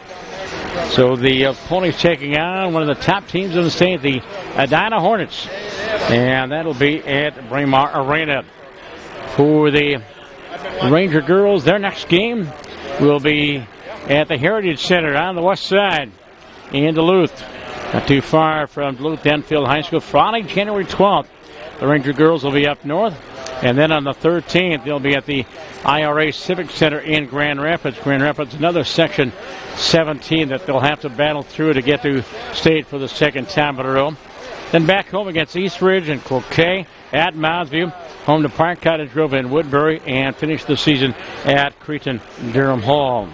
So the Ponies taking on one of the top teams in the state, the Edina Hornets. And that'll be at Braemar Arena. For the Ranger girls, their next game will be at the Heritage Center on the west side in Duluth. Not too far from Duluth Enfield High School. Friday, January 12th, the Ranger girls will be up north. And then on the 13th, they'll be at the IRA Civic Center in Grand Rapids. Grand Rapids, another Section 17 that they'll have to battle through to get to state for the second time in a row. Then back home against East Ridge and Cloquet at Montview. Home to Park Cottage Grove and Woodbury. And finish the season at Cretin-Durham Hall.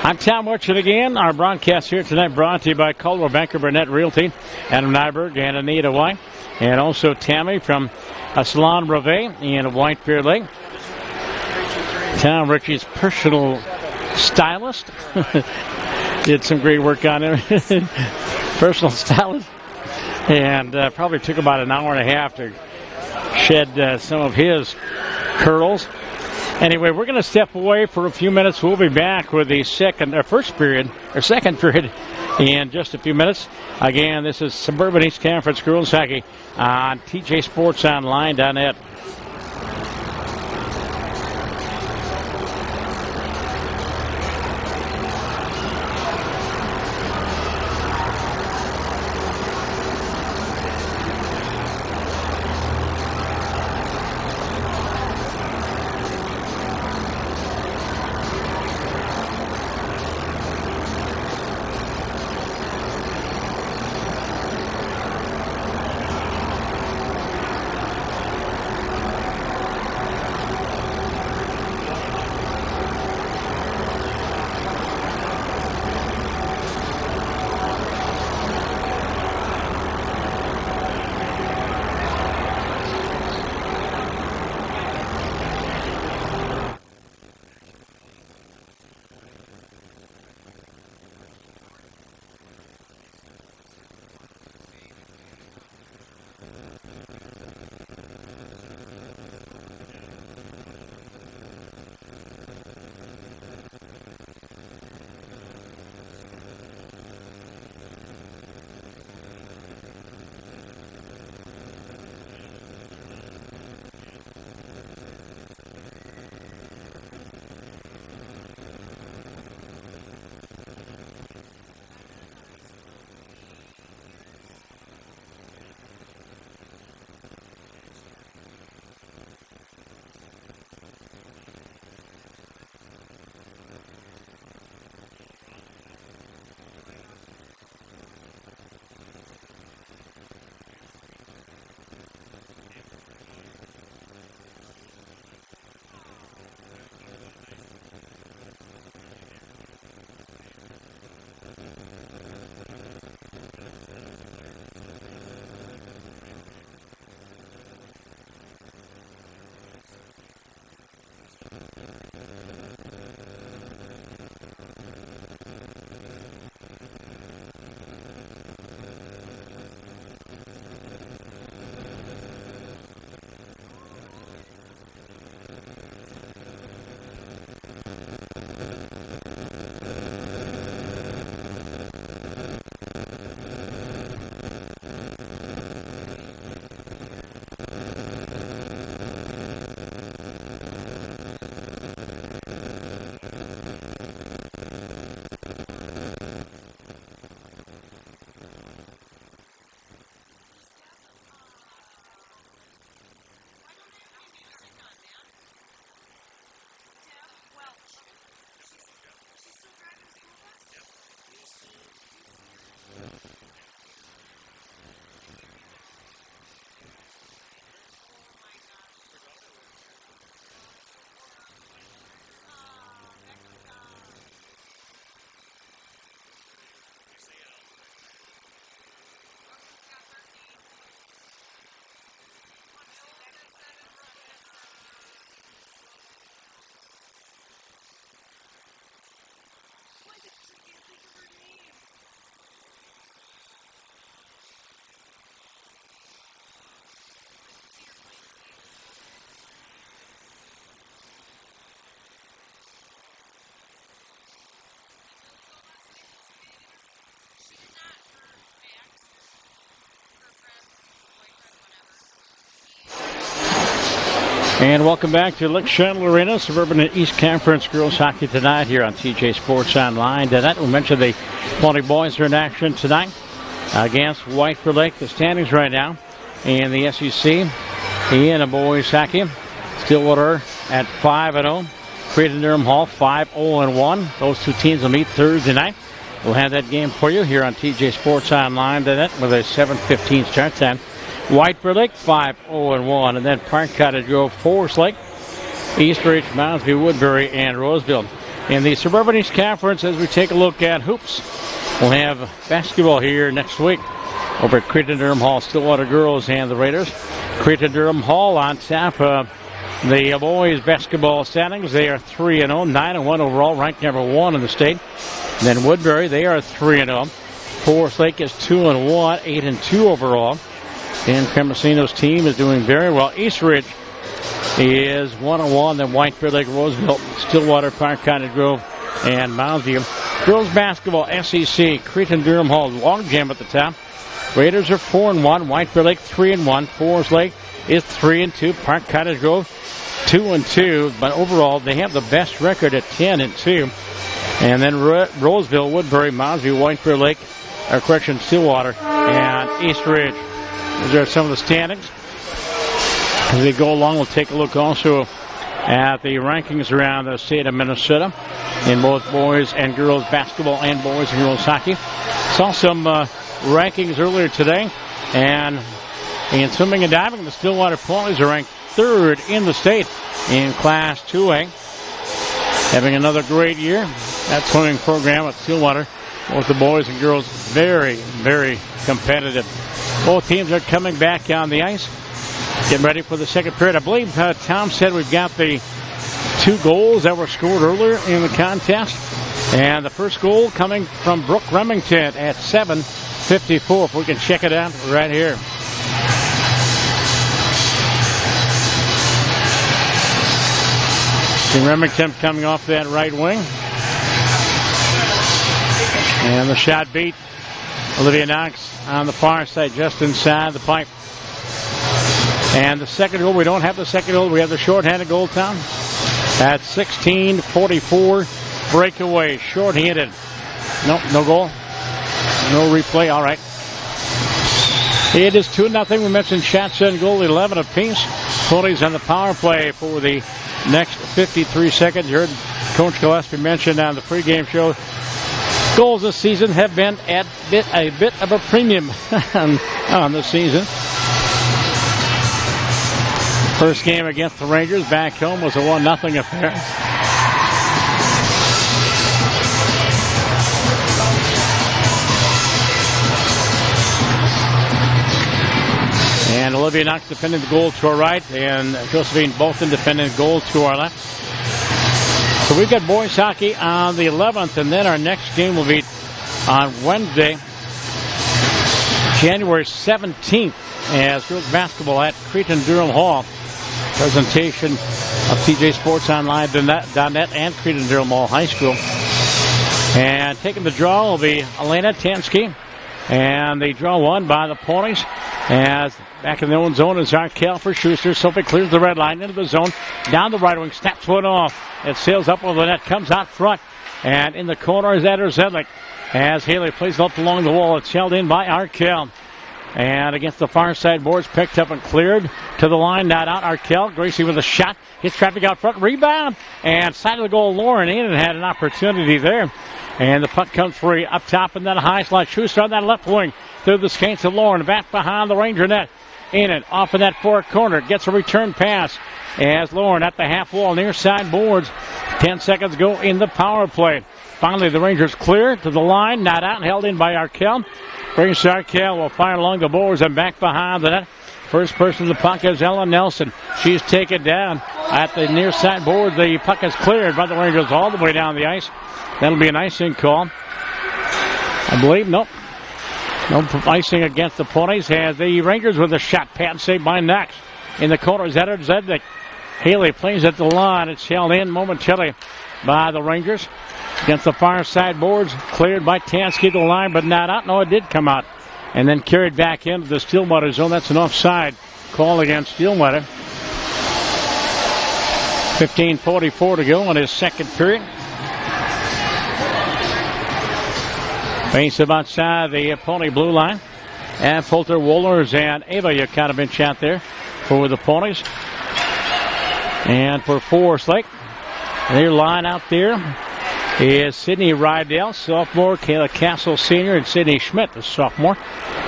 I'm Tom Watson again. Our broadcast here tonight brought to you by Caldwell Banker Burnett Realty, Adam Nyberg and Anita White, and also Tammy from Salon Brevet in White Bear Lake. Tom Ritchie's personal stylist. Did some great work on him. Personal stylist. And probably took about an hour and a half to shed some of his curls. Anyway, we're going to step away for a few minutes. We'll be back with the second period in just a few minutes. Again, this is Suburban East Conference Girls Hockey on TJSportsOnline.net. And welcome back to Lick Shuttle Arena, Suburban and East Conference girls hockey tonight here on TJ Sports Online. Tonight, we mentioned the Pawnee boys are in action tonight against White Bear Lake. The standings right now in the SEC in a boys hockey. Stillwater at 5-0. Creighton-Durham Hall 5-0-1. Those two teams will meet Thursday night. We'll have that game for you here on TJ Sports Online tonight with a 7:15 start time. White Bear Lake 5-0-1, and then Park Cottage Grove, Forest Lake, Eastridge, Moundsview, Woodbury, and Roseville. In the Suburban East Conference, as we take a look at hoops, we'll have basketball here next week over at Creighton-Durham Hall, Stillwater girls and the Raiders. Creighton-Durham Hall on top of the boys basketball standings. They are 3-0, 9-1 overall, ranked number 1 in the state. And then Woodbury, they are 3-0. Forest Lake is 2-1, 8-2 overall. Dan Cremosino's team is doing very well. Eastridge is 1-1. Then White Bear Lake, Roseville, Stillwater, Park Cottage Grove, and Moundsview. Girls basketball, SEC, Creighton-Durham Hall, logjam at the top. Raiders are 4-1. White Bear Lake 3-1. Forest Lake is 3-2. Park Cottage Grove 2-2. But overall, they have the best record at 10-2. And then Roseville, Woodbury, Moundsview, White Bear Lake, Stillwater, and Eastridge. Those are some of the standings. As we go along, we'll take a look also at the rankings around the state of Minnesota in both boys and girls basketball and boys and girls hockey. Saw some rankings earlier today, and in swimming and diving, the Stillwater Ponies are ranked 3rd in the state in Class 2A. Having another great year. That swimming program at Stillwater, both the boys and girls, very, very competitive. Both teams are coming back on the ice. Getting ready for the second period. I believe Tom said we've got the 2 goals that were scored earlier in the contest. And the first goal coming from Brooke Remington at 7:54. If we can check it out right here. See Remington coming off that right wing. And the shot beat Olivia Knox on the far side, just inside the pipe. And the second goal, we don't have the second goal. We have the shorthanded goal, Tom. At 16:44, breakaway, shorthanded. Nope, no goal. No replay, all right. It is 2-0. We mentioned shots and goal, 11 apiece. Ponies on the power play for the next 53 seconds. You heard Coach Gillespie mention on the pregame show, goals this season have been at a bit of a premium on this season. First game against the Rangers back home was a 1-0 affair. And Olivia Knox defending the goal to our right, and Josephine Bolton defending the goal to our left. So we've got boys hockey on the 11th, and then our next game will be on Wednesday, January 17th, as girls basketball at Creighton-Durham Hall. Presentation of TJ Sports Online.net and Creighton-Durham Hall High School. And taking the draw will be Elena Tansky, and the draw won by the Ponies. As back in the own zone is Arkell for Schuster. Sophie clears the red line into the zone. Down the right wing, snaps one off. It sails up over the net, comes out front. And in the corner is Eder Zedlik. As Haley plays up along the wall, it's held in by Arkell. And against the far side boards, picked up and cleared to the line. Not out. Arkell, Gracie with a shot. Hits traffic out front. Rebound. And side of the goal, Lauren Enid had an opportunity there. And the puck comes free up top, and then a high slot. Schuster on that left wing. Through the skates of Lauren. Back behind the Ranger net. Enid off in that far corner. Gets a return pass. As Lauren at the half wall, near side boards. 10 seconds go in the power play. Finally, the Rangers clear to the line. Not out. Held in by Arkell. Brings Arkell will fire along the boards and back behind the net. First person to the puck is Ellen Nelson. She's taken down at the near side board. The puck is cleared by the Rangers all the way down the ice. That'll be an icing call. I believe, nope. No icing against the Ponies. Has the Rangers with a shot. Pat saved by Knox. In the corner is Eder Zednik. Haley plays at the line. It's held in momentarily by the Rangers. Against the far side boards. Cleared by Tansky to the line, but not out. No, it did come out. And then carried back into the Stillwater zone. That's an offside call against Stillwater. 15:44 to go in his second period. Face him outside the Pony blue line. And Fulter, Wohlers, and Ava Yukonovich out there for the Ponies. And for Forest Lake, their line out there is Sydney Rydell, sophomore, Kayla Castle, senior, and Sydney Schmidt, the sophomore.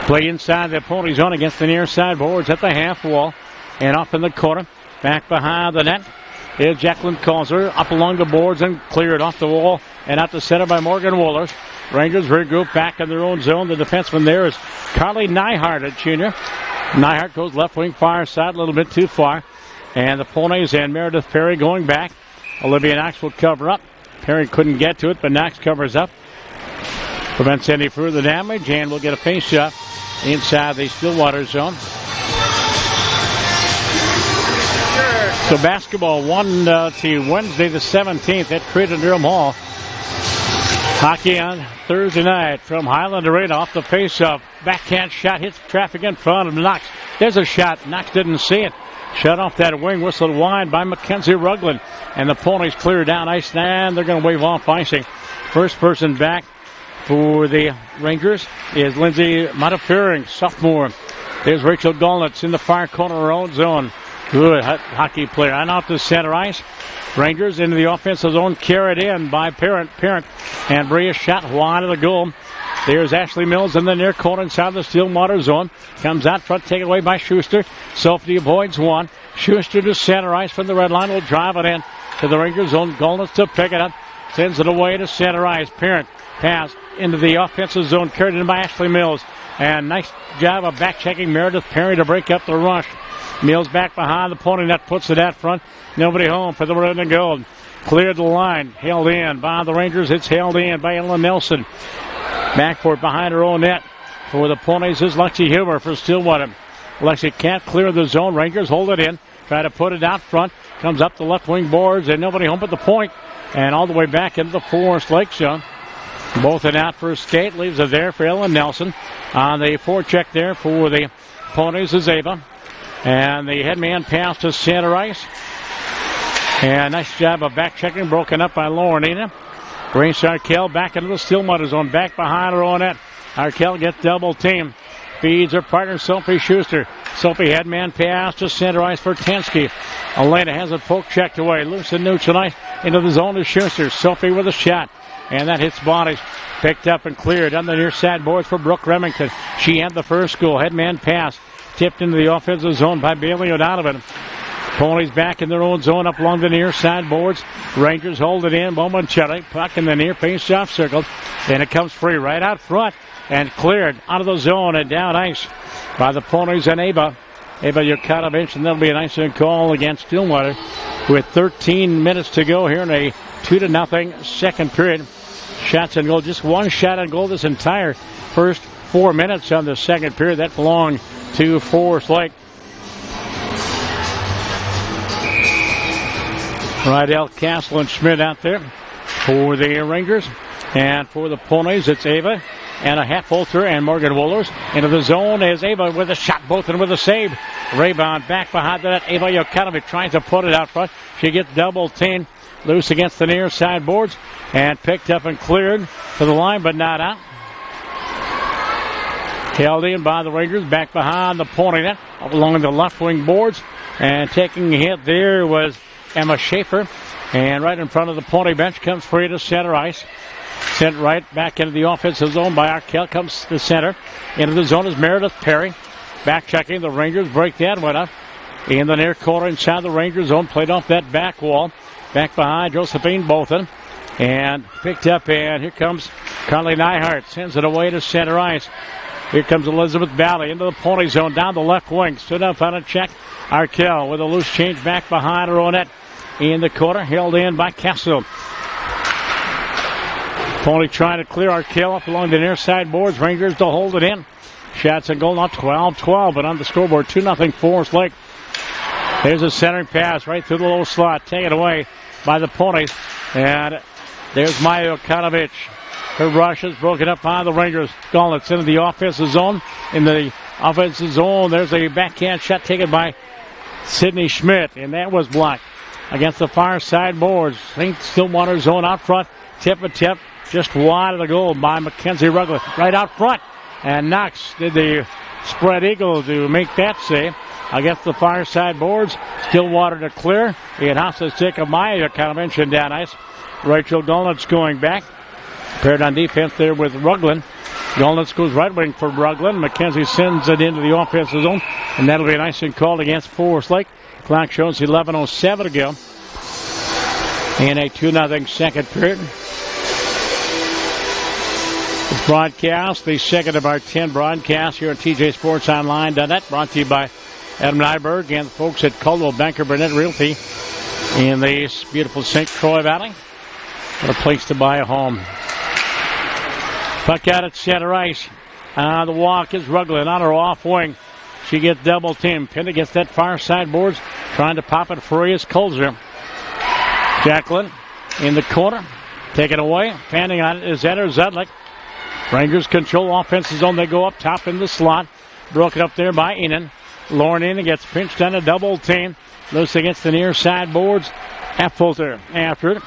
Play inside the Pony zone against the near side boards at the half wall. And up in the corner, back behind the net, is Jacqueline Calzer. Up along the boards and cleared off the wall and out to center by Morgan Wohlers. Rangers regroup back in their own zone. The defenseman there is Carly Nyhart, a junior. Nyhart goes left wing far side, a little bit too far. And the Ponies and Meredith Perry going back. Olivia Knox will cover up. Perry couldn't get to it, but Knox covers up. Prevents any further damage, and we'll get a face-off inside the Stillwater zone. So basketball 1 to Wednesday the 17th at Creighton-Durham Hall. Hockey on Thursday night from Highland Arena off the face-off. Backhand shot hits traffic in front of Knox. There's a shot. Knox didn't see it. Shut off that wing, whistled wide by Mackenzie Rugland. And the Ponies clear down ice, and they're going to wave off icing. First person back for the Rangers is Lindsay Montefiore, sophomore. There's Rachel Golnitz in the far corner of her own zone. Good hockey player. And out to center ice. Rangers into the offensive zone, carried in by Parent. And Bria shot wide of the goal. There's Ashley Mills in the near corner inside the Stillwater zone. Comes out front, taken away by Schuster. Sophie avoids one. Schuster to center ice from the red line. Will drive it in to the Rangers zone. Golnitz to pick it up. Sends it away to center ice. Parent pass into the offensive zone, carried in by Ashley Mills. And nice job of back-checking Meredith Perry to break up the rush. Mills back behind the Pony net, puts it out front. Nobody home for the red and gold. Cleared the line, held in by the Rangers. It's held in by Ellen Nelson. Back for it behind her own net. For the Ponies is Lexi Huber for Stillwater. Lexi can't clear the zone. Rangers hold it in. Try to put it out front. Comes up the left wing boards and nobody home at the point. And all the way back into the Forest Lake zone. Both in out for a skate. Leaves it there for Ellen Nelson. On the forecheck there for the Ponies is Ava. And the headman pass to center ice. And nice job of back checking, broken up by Lauren Ena. Grace Arkell back into the Stillwater zone, back behind her own net. Arkell gets double team. Feeds her partner Sophie Schuster. Sophie headman pass to center ice for Tensky. Elena has a poke checked away. Loose and neutral ice into the zone to Schuster. Sophie with a shot. And that hits bodies. Picked up and cleared on the near side boards for Brooke Remington. She had the first goal. Headman pass. Tipped into the offensive zone by Bailey O'Donovan. Ponies back in their own zone up along the near side boards. Rangers hold it in momentarily. Puck in the near face-off circle. And it comes free right out front. And cleared out of the zone and down ice by the Ponies and Ava Yukonovich. And that'll be an icing call against Stillwater with 13 minutes to go here in a 2-0 second period. Shots and goal. Just one shot on goal this entire first 4 minutes on the second period. That belonged to Forest Lake. Rydell, Castle, and Schmidt out there for the Rangers. And for the Ponies, it's Ava and a Half-Holter and Morgan Wohlers. Into the zone is Ava with a shot, both and with a save. Rebound back behind that. Ava Yukonovich trying to put it out front. She gets double teamed. Loose against the near side boards. And picked up and cleared to the line, but not out. Held in by the Rangers, back behind the Pony net, up along the left wing boards. And taking a hit there was Emma Schaefer. And right in front of the Pony bench comes free to center ice. Sent right back into the offensive zone by Arkell. Comes to center. Into the zone is Meredith Perry. Back checking. The Rangers break that one up. In the near corner inside the Rangers zone. Played off that back wall. Back behind Josephine Bolton. And picked up. And here comes Carly Nyhart. Sends it away to center ice. Here comes Elizabeth Valley into the Pony zone. Down the left wing. Stood up on a check. Arkell with a loose change back behind her own net. In the corner. Held in by Castle. Pony trying to clear Arkell up along the near side boards. Rangers to hold it in. Shots and goal now 12-12. But on the scoreboard 2-0 Forest Lake. There's a centering pass right through the low slot. Taken away by the Ponies. And there's Maya Yukonovich. Her rush is broken up by the Rangers. Golnitz into the offensive zone. In the offensive zone, there's a backhand shot taken by Sydney Schmidt. And that was blocked. against the far side boards. Stillwater zone out front. Tip, just wide of the goal by Mackenzie Rugland. Right out front. And Knox did the spread eagle to make that save against the far side boards. Stillwater to clear. It has to take a Maya intervention down ice. Rachel Golnitz going back. Paired on defense there with Rugland. Golnitz goes right wing for Rugland. Mackenzie sends it into the offensive zone. And that'll be an icing called against Forest Lake. Clock shows 11:07 to go in a 2-0 second period. This broadcast, the second of our 10 broadcasts here at TJSportsOnline.net, brought to you by Adam Nyberg and the folks at Coldwell Banker Burnett Realty in the beautiful St. Croix Valley. What a place to buy a home. Puck out at center ice. The walk is Rugland on her off wing. She gets double teamed. Pinned against that far side boards. Trying to pop it free is Colzer. Jacqueline in the corner. Take it away. Fanning on it is Eder Zedlik. Rangers control offensive zone. They go up top in the slot. Broken up there by Enan. Lauren Enan gets pinched on a double team. Loose against the near side boards. Affolter after it.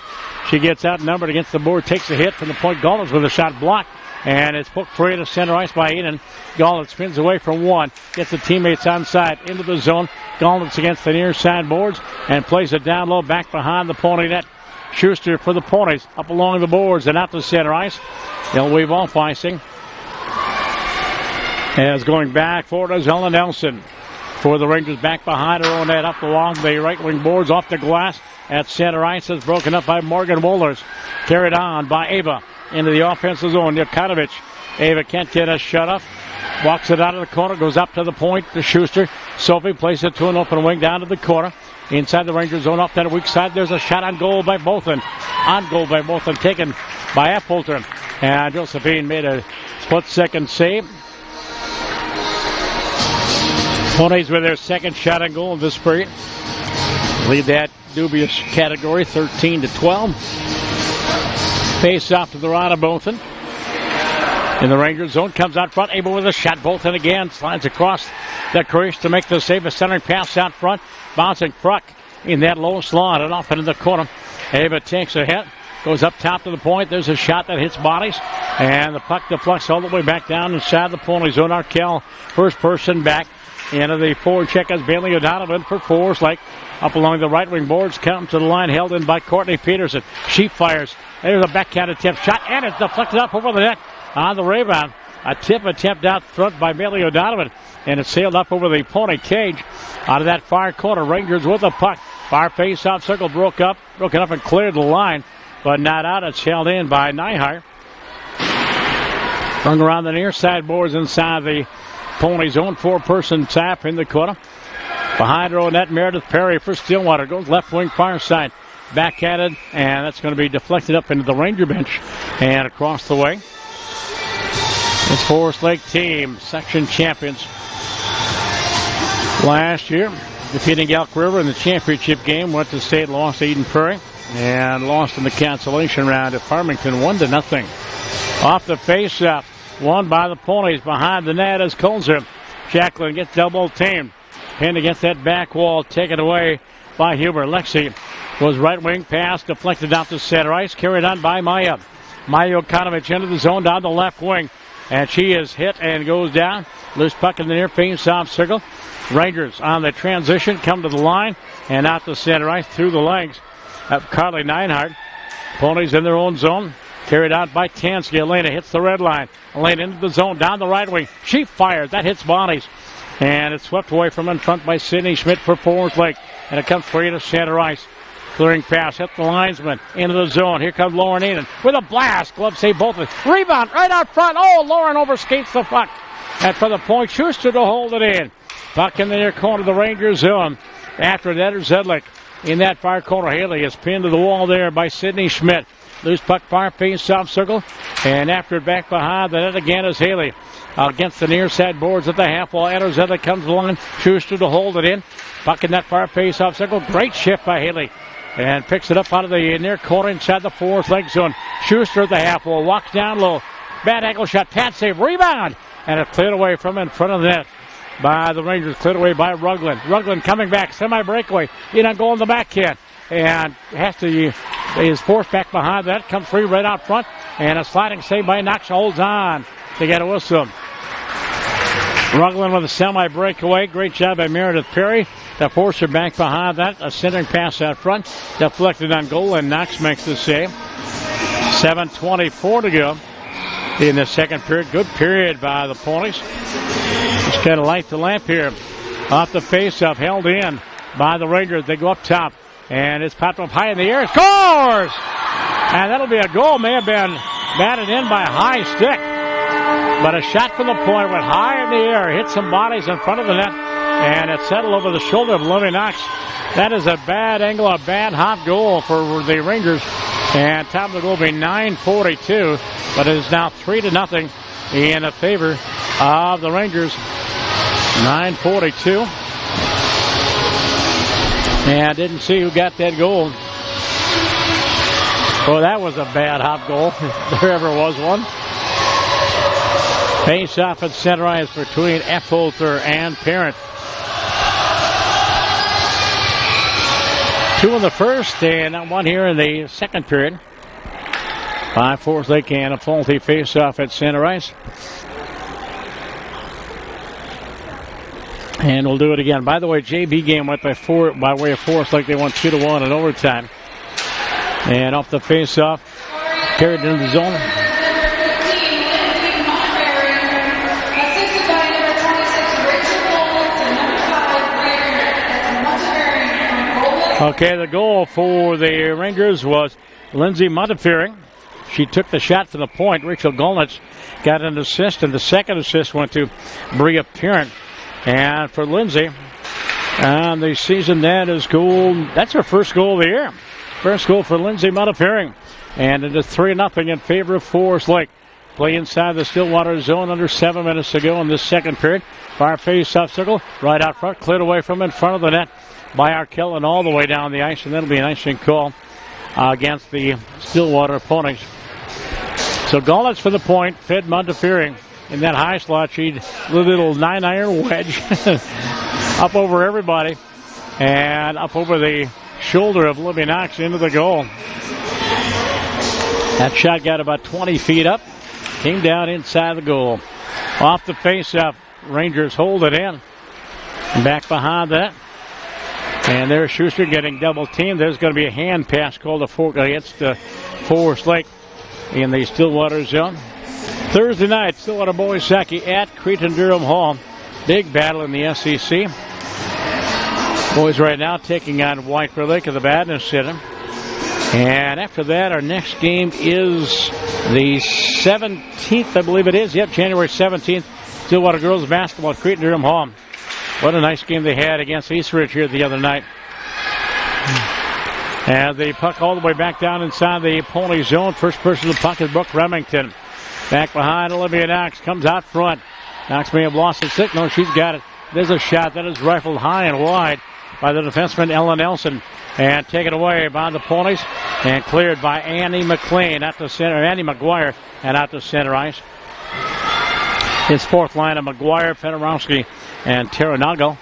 She gets outnumbered against the board. Takes a hit from the point. Gallins with a shot blocked. And it's poked free to center ice by Enan. Gallins spins away from one. Gets the teammates onside into the zone. Gallins against the near side boards. And plays it down low back behind the Pony net. Schuster for the Ponies. Up along the boards and out to center ice. They'll wave off icing. As going back forward is Ellen Nelson. For the Rangers back behind her own net. Up along the right wing boards off the glass. At center ice is broken up by Morgan Wohlers. Carried on by Ava. Into the offensive zone. Jokanovic. Ava can't get a shutoff. Walks it out of the corner. Goes up to the point to Schuster. Sophie plays it to an open wing down to the corner. Inside the Rangers zone off that weak side. There's a shot on goal by Bothan. On goal by Bothan. Taken by Affolter. And Josephine made a split-second save. Ponies with their second shot on goal in this period. Lead that dubious category 13-12. Face off to the right of Bothan. In the Rangers zone, comes out front, able with a shot. Bothan again slides across the crease to make the save. A centering pass out front. Bouncing puck in that low slot and off into the corner. Ava takes a hit. Goes up top to the point. There's a shot that hits bodies. And the puck deflects all the way back down inside the Pony zone. Arkell, first person back. Into the forward check as Bailey O'Donovan for Forest Lake. Up along the right wing boards. Come to the line held in by Courtney Peterson. She fires. There's a backhanded tip shot. And it's deflected up over the net on the rebound. A tip attempt out front by Bailey O'Donovan. And it sailed up over the Pony cage. Out of that far corner. Rangers with the puck. Far face-off circle broken up and cleared the line. But not out. It's held in by Nyhart. Rung around the near side boards inside the Pony zone. Four-person tap in the corner. Behind her own net, Meredith Perry for Stillwater. Goes left wing far side. Backhanded. And that's going to be deflected up into the Ranger bench. And across the way. This Forest Lake team, section champions last year, defeating Elk River in the championship game. Went to state, lost to Eden Prairie, and lost in the consolation round at Farmington 1-0. Off the face-up, won by the Ponies. Behind the net is Colzer. Jacqueline gets double teamed. Pinned against that back wall, taken away by Huber. Lexi was right wing pass, deflected out to center ice, carried on by Maya. Maya Jokanovic into the zone down the left wing. And she is hit and goes down. Loose puck in the near face-off circle. Rangers on the transition come to the line and out the center ice through the legs of Carly Neinhardt. Ponies in their own zone. Carried out by Tansky. Elena hits the red line. Elena into the zone down the right wing. She fires. That hits bodies. And it's swept away from in front by Sydney Schmidt for Forest Lake. And it comes free to center ice. Clearing pass, hit the linesman into the zone. Here comes Lauren Enan with a blast. Glove save both of them. Rebound right out front. Oh, Lauren overskates the puck. And for the point, Schuster to hold it in. Puck in the near corner of the Rangers zone. After that, Zedlik in that far corner. Haley is pinned to the wall there by Sydney Schmidt. Loose puck far face-off circle. And after it back behind the net again is Haley. Against the near side boards at the half wall. Eder Zedlik comes along. Schuster to hold it in. Puck in that far face-off circle. Great shift by Haley. And picks it up out of the near corner inside the Forest Lake zone. Schuster at the half wall. Walks down low. Bad angle shot. Pad save. Rebound. And it cleared away from in front of the net by the Rangers. Cleared away by Rugland. Rugland coming back. Semi-breakaway. In on goal in the backhand. and is forced back behind that. Comes free right out front, and a sliding save by Knox holds on to get a whistle. Rugland with a semi-breakaway. Great job by Meredith Perry to force her back behind that. A centering pass out front. Deflected on goal, and Knox makes the save. 7:24 to go in the second period. Good period by the Ponies. Just kind of light the lamp here. Off the face-off, held in by the Rangers. They go up top, and it's popped up high in the air. Scores! And that'll be a goal. May have been batted in by a high stick. But a shot from the point went high in the air, hit some bodies in front of the net, and it settled over the shoulder of Lily Knox. That is a bad angle, a bad hot goal for the Rangers. And top of the goal will be 9:42, but it is now 3-0 in favor of the Rangers. 9:42. And didn't see who got that goal. Oh, that was a bad hot goal, if there ever was one. Face off at center ice between Effolter and Parent. 2 in the first and 1 here in the second period. 5-4 they can. A faulty face off at center ice. And we'll do it again. By the way, JB game went by way of force, like they won 2-1 in overtime. And off the face off, carried into the zone. Okay, the goal for the Rangers was Lindsay Montefiore. She took the shot from the point. Rachel Golnitz got an assist, and the second assist went to Bria Parent. And for Lindsay, the season that is goal. That's her first goal of the year. First goal for Lindsay Montefiore. And it is 3-0 in favor of Forest Lake. Play inside the Stillwater zone under 7 minutes to go in this second period. Far face off circle, right out front, cleared away from in front of the net by Arkell and all the way down the ice, and that'll be an icing call against the Stillwater Ponies. So Golnitz for the point, fed Montefiore in that high slot. She little 9-iron wedge up over everybody and up over the shoulder of Libby Knox into the goal. That shot got about 20 feet up, came down inside the goal. Off the face-off, Rangers hold it in. And back behind that. And there's Schuster getting double teamed. There's going to be a hand pass called against Forest Lake in the Stillwater zone. Thursday night, Stillwater boys hockey at Cretin-Durham Hall. Big battle in the SEC. Boys right now taking on White Bear Lake of the Badness Center. And after that, our next game is the 17th, I believe it is. Yep, January 17th. Stillwater girls basketball at Cretin-Durham Hall. What a nice game they had against Eastridge here the other night. And the puck all the way back down inside the Pony zone. First person to the puck is Brooke Remington. Back behind Olivia Knox. Comes out front. Knox may have lost the stick. No, she's got it. There's a shot that is rifled high and wide by the defenseman Ellen Nelson. And taken away by the Ponies. And cleared by Annie McLean at the center. Annie McGuire and out to center ice. His fourth line of McGuire, Fedorowski, and Terranago.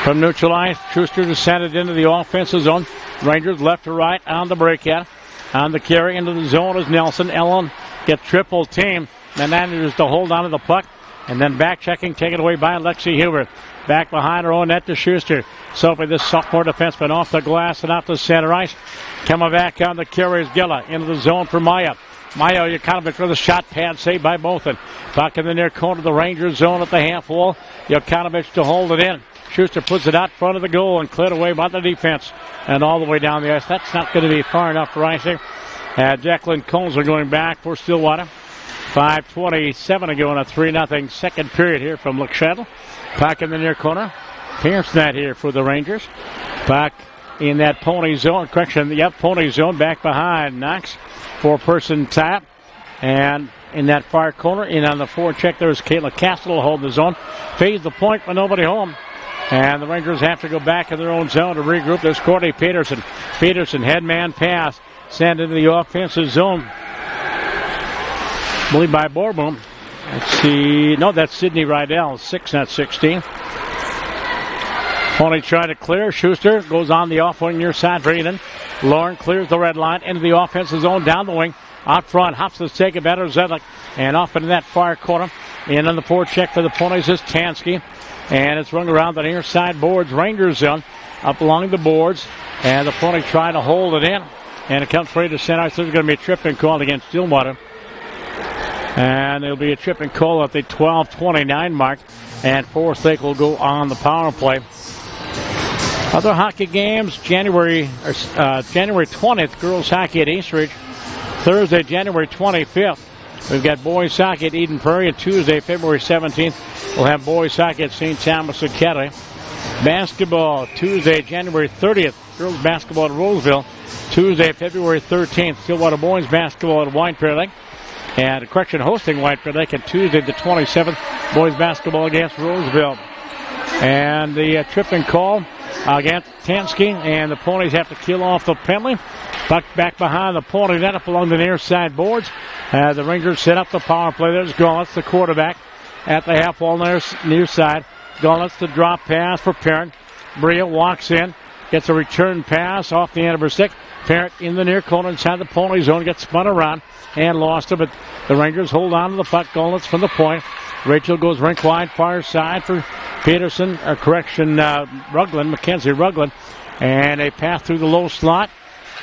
From neutral ice, Schuster descended into the offensive zone. Rangers left to right on the breakout. On the carry into the zone is Nelson. Ellen get triple team. And manages to hold on to the puck. And then back checking, taken away by Lexi Huber. Back behind her own net to Schuster. Sophie, this sophomore defenseman, off the glass and out to center ice. Coming back on the carry is Gilla into the zone for Maya. Maya Jokanovic with a shot pad saved by Bothan. Puck in the near corner of the Rangers zone at the half wall. Jokanovic to hold it in. Schuster puts it out front of the goal and cleared away by the defense. And all the way down the ice. That's not going to be far enough for icing. Jacqueline Coles are going back for Stillwater. 5:27 to go in a 3-0 second period here from Luke Shuttle. Puck in the near corner. Pierce that here for the Rangers. Puck in that Pony zone. Correction, Pony zone back behind Knox. Four-person tap. And in that far corner, in on the forecheck, there's Kayla Castle holding the zone. Fades the point, but nobody home. And the Rangers have to go back in their own zone to regroup. There's Courtney Peterson. Peterson, headman pass. Sent into the offensive zone. I believe by Borboom. Let's see. No, that's Sydney Rydell. 6, not 16. Pony trying to clear. Schuster goes on the off wing near side for Eden. Lauren clears the red line into the offensive zone down the wing. Out front, hops to take it better. Zedlik. And off into that far corner. In on the forecheck for the Ponies is Tansky. And it's run around the near side boards. Rangers zone up along the boards. And the Pony trying to hold it in. And it comes free to center. So there's going to be a tripping call against Stillwater. And it'll be a tripping call at the 12:29 mark. And Forest Lake will go on the power play. Other hockey games, January 20th, girls hockey at Eastridge. Thursday, January 25th, we've got boys hockey at Eden Prairie. And Tuesday, February 17th, we'll have boys hockey at St. Thomas Academy. Basketball, Tuesday, January 30th, girls basketball at Roseville. Tuesday, February 13th, Stillwater boys basketball at White Bear Lake. And correction, hosting White Bear Lake. And Tuesday, the 27th, boys basketball against Roseville. And the tripping call against Tansky, and the Ponies have to kill off the penalty. Puck back behind the Pony net up along the near side boards. The Rangers set up the power play. There's Gauntlett, the quarterback, at the half wall near side. Gauntlett, the drop pass for Parent. Bria walks in, gets a return pass off the end of her stick. Parent in the near corner inside the Pony zone, gets spun around and lost it, but the Rangers hold on to the puck. Gauntlett from the point. Rachel goes rink wide, far side for Peterson, Mackenzie Rugland. And a pass through the low slot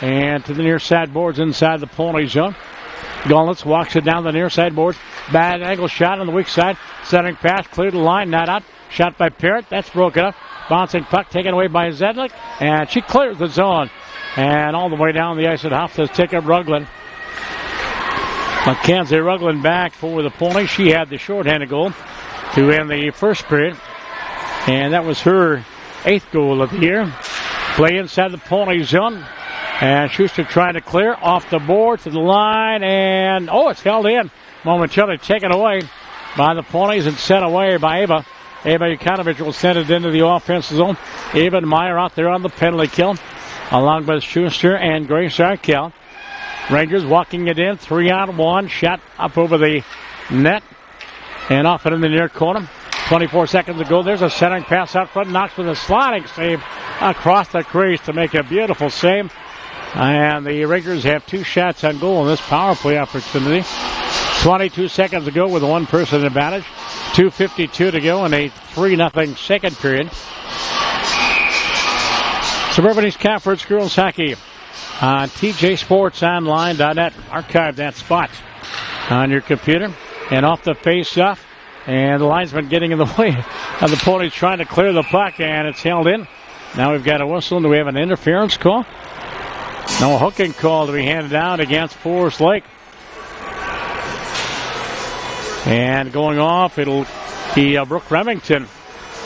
and to the near side boards inside the Pony zone. Gauntlett walks it down the near side boards. Bad angle shot on the weak side. Centering pass, cleared the line, not out. Shot by Parrott, that's broken up. Bouncing puck taken away by Zedlik. And she clears the zone. And all the way down the ice at half to take up Rugland. Mackenzie Rugland back for the Pony. She had the shorthanded goal to end the first period. And that was her 8th goal of the year. Play inside the Pony zone. And Schuster trying to clear off the board to the line. And, it's held in. Momentarily taken away by the Ponies and sent away by Ava. Ava Yukanovich will send it into the offensive zone. Ava and Meyer out there on the penalty kill, along with Schuster and Grace Arkell. Rangers walking it in, 3-on-1, shot up over the net and off it in the near corner. 24 seconds to go. There's a centering pass out front. Knox with a sliding save across the crease to make a beautiful save. And the Rangers have 2 shots on goal in this power play opportunity. 22 seconds to go with a one-person advantage. 2:52 to go in a 3-0 second period. Suburban East Conference girls hockey on tjsportsonline.net. Archive that spot on your computer. And off the face-off. And the linesman getting in the way of the Ponies trying to clear the puck. And it's held in. Now we've got a whistle. And do we have an interference call? No, a hooking call to be handed out against Forest Lake. And going off, it'll be Brooke Remington.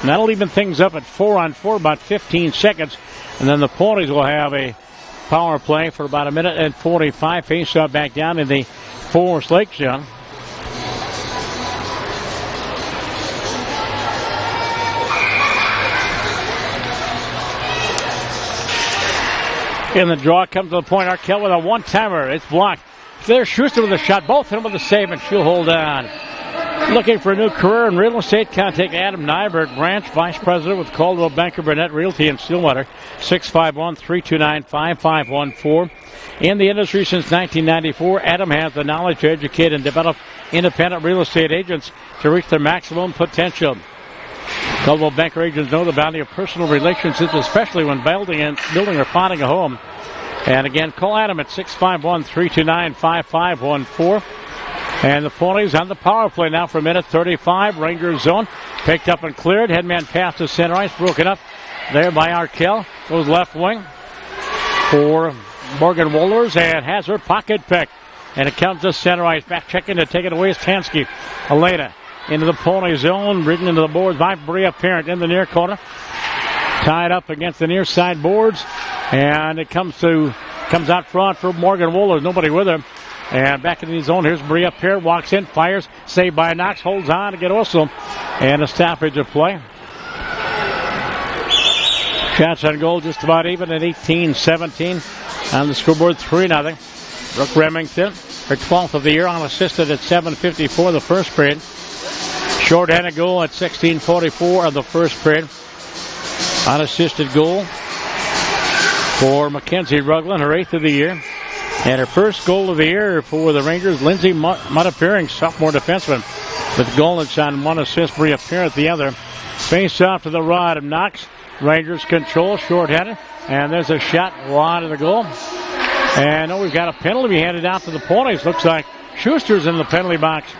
And that'll even things up at 4-on-4, about 15 seconds. And then the Ponies will have a power play for about 1:45. Face-off back down in the Forest Lake zone. In the draw, comes to the point. Arkell with a one-timer. It's blocked. There's Schuster with a shot. Both of them with a save, and she'll hold on. Looking for a new career in real estate? Contact Adam Nyberg, Branch Vice President with Caldwell Banker Burnett Realty in Stillwater. 651-329-5514. In the industry since 1994, Adam has the knowledge to educate and develop independent real estate agents to reach their maximum potential. Caldwell Banker agents know the value of personal relationships, especially when building or finding a home. And again, call Adam at 651-329-5514. And the Ponies on the power play now for 1:35. Rangers zone. Picked up and cleared. Headman pass to center ice. Broken up there by Arkell. Goes left wing for Morgan Wohlers and has her pocket picked. And it comes to center ice. Back checking to take it away is Tansky. Elena into the Pony zone. Ridden into the boards by Bria Parent in the near corner. Tied up against the near side boards. And it comes out front for Morgan Wohlers. Nobody with her. And back in the zone, here's Bria Parent. Walks in, fires, saved by Knox, holds on to get Ossel. And a stoppage of play. Shots on goal just about even at 18-17 on the scoreboard, 3-0. Brooke Remington, her 12th of the year, unassisted at 7:54 the first period. Short-handed goal at 16:44 of the first period. Unassisted goal for Mackenzie Ruglin, her 8th of the year. And her first goal of the year for the Rangers, Lindsay Muttapiring, sophomore defenseman, with Golnitz on 1 assist, Bria Parent the other. Face off to the rod of Knox. Rangers control, shorthanded. And there's a shot wide of the goal. And we've got a penalty handed out to the ponies. Looks like Schuster's in the penalty box.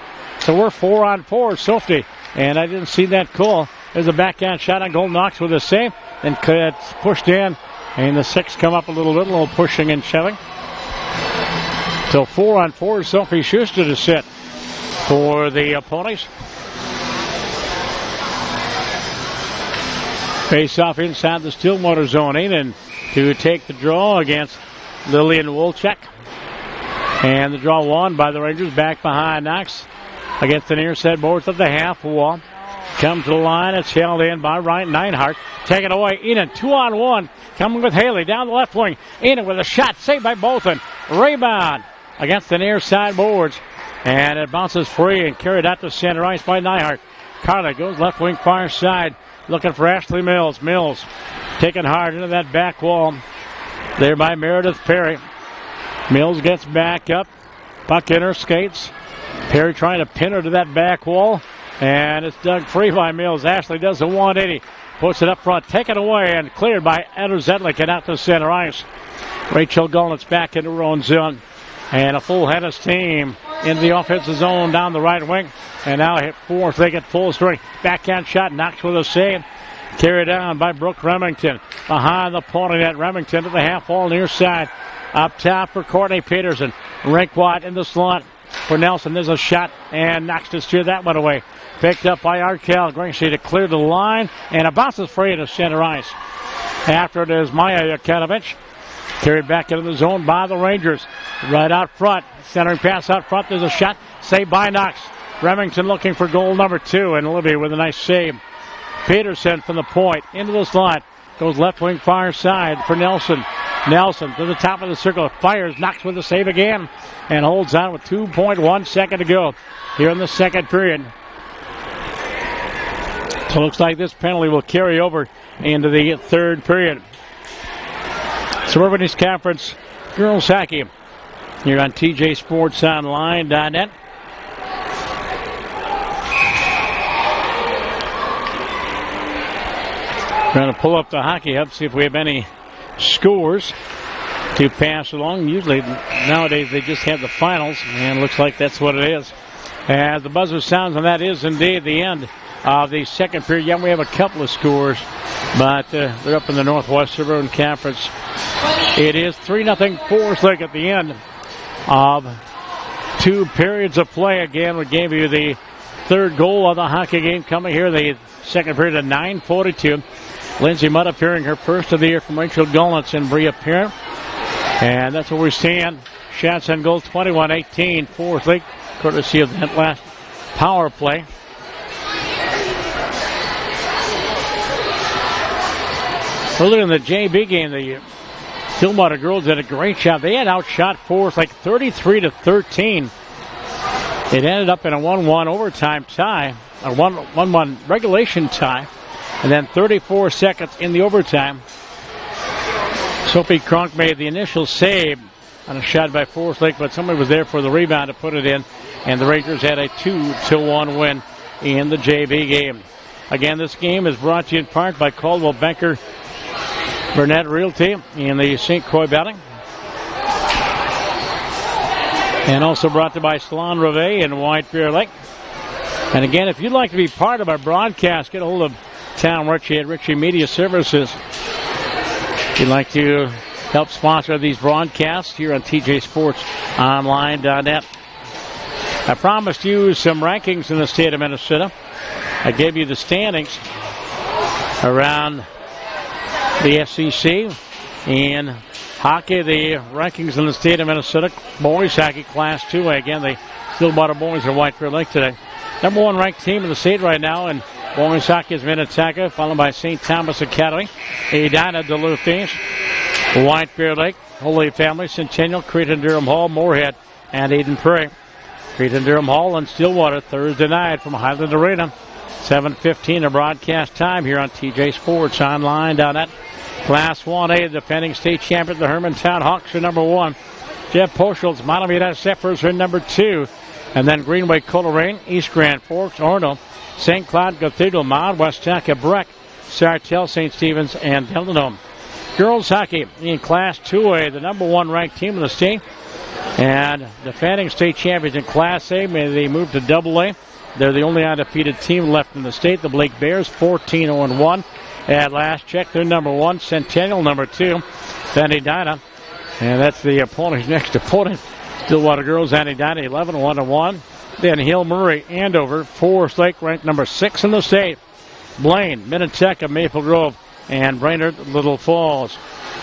So we're 4-on-4, safety. And I didn't see that call. There's a backhand shot on goal. Knox with a save. Then it's pushed in. And the 6 come up a little pushing and shoving. So 4-on-4, Sophie Schuster to sit for the ponies. Face off inside the Stillwater zone. Aiden to take the draw against Lillian Wolchek. And the draw won by the Rangers. Back behind Knox against the near side boards of the half wall. Comes to the line. It's held in by Ryan Neinhardt. Taken away. Enan 2-on-1. Coming with Haley down the left wing. Enan with a shot. Saved by Bolton. Rebound against the near side boards. And it bounces free and carried out to center ice by Neinhardt. Carla goes left wing far side. Looking for Ashley Mills. Mills taking hard into that back wall. There by Meredith Perry. Mills gets back up. Puck in her skates. Perry trying to pin her to that back wall. And it's dug free by Mills. Ashley does a 180. Puts it up front. Taken away and cleared by Eder Zetlik and out to center ice. Rachel Golnitz back into her own zone. And a full Hennis team in the offensive zone down the right wing. And now hit fourth. They get full strength. Backhand shot. Knox with a save. Carried down by Brooke Remington. Behind the pony net. Remington to the half wall near side. Up top for Courtney Peterson. Rinkwat in the slot for Nelson. There's a shot. And Knox to steer that one away. Picked up by Arkell. Gracie to clear the line. And it bounces free to center ice. After it is Maya Yakinovich. Carried back into the zone by the Rangers. Right out front. Centering pass out front. There's a shot. Saved by Knox. Remington looking for goal number 2. And Olivia with a nice save. Peterson from the point. Into the slot. Goes left wing far side for Nelson. Nelson to the top of the circle. Fires. Knox with a save again. And holds on with 2.1 second to go here in the second period. So it looks like this penalty will carry over into the third period. Suburban East Conference Girls Hockey here on TJSportsOnline.net. Trying to pull up the Hockey Hub, see if we have any scores to pass along. Usually nowadays they just have the finals, and it looks like that's what it is. As the buzzer sounds, and that is indeed the end of the second period. Yeah, we have a couple of scores, but they're up in the Northwest Suburban Conference. It is 3-0 Forest Lake at the end of 2 periods of play. Again, we gave you the third goal of the hockey game coming here. The second period at 9:42. Lindsay Mudd appearing her first of the year from Rachel Golnitz and Bria Parent. And that's what we're seeing. Shots on goal 21-18 Forest Lake, courtesy of that last power play. Earlier in the JB game, the Stillwater girls did a great job. They had outshot Forest Lake 33-13. It ended up in a 1-1 overtime tie, a 1-1 regulation tie, and then 34 seconds in the overtime. Sophie Kronk made the initial save on a shot by Forest Lake, but somebody was there for the rebound to put it in, and the Rangers had a 2-1 win in the JV game. Again, this game is brought to you in part by Caldwell Banker Burnett Realty in the St. Croix building. And also brought to you by Salon Reveille in White Bear Lake. And again, if you'd like to be part of our broadcast, get a hold of Tom Ritchie at Ritchie Media Services. If you'd like to help sponsor these broadcasts here on TJSportsOnline.net. I promised you some rankings in the state of Minnesota. I gave you the standings around the SEC in hockey, the rankings in the state of Minnesota. Boys hockey Class 2A. Again, the Stillwater boys are White Bear Lake today. Number 1 ranked team in the state right now in boys hockey is Minnetonka, followed by St. Thomas Academy, Edina, Duluth East, White Bear Lake, Holy Family, Centennial, Cretin-Durham Hall, Moorhead, and Eden Prairie. Cretin-Durham Hall and Stillwater Thursday night from Highland Arena. 7:15 of broadcast time here on TJSportsOnline.net. Class 1A, defending state champion, the Hermantown Hawks are number 1. Jeff Poschel's Malameda Zephyrs are number 2. And then Greenway, Coleraine, East Grand Forks, Orono, St. Cloud Cathedral, Mount, Westaka, Breck, Sartell, St. Stephen's, and Delano. Girls hockey in Class 2A, the number 1 ranked team in the state. And defending state champions in Class A, may they move to AA. They're the only undefeated team left in the state. The Blake Bears, 14-0-1. At last check, they're number 1. Centennial, number 2. Then Edina. And that's the opponent's next opponent. Stillwater girls and Edina, 11-1-1. Then Hill, Murray, Andover, Forest Lake, ranked number 6 in the state. Blaine, Minnetonka, Maple Grove, and Brainerd, Little Falls.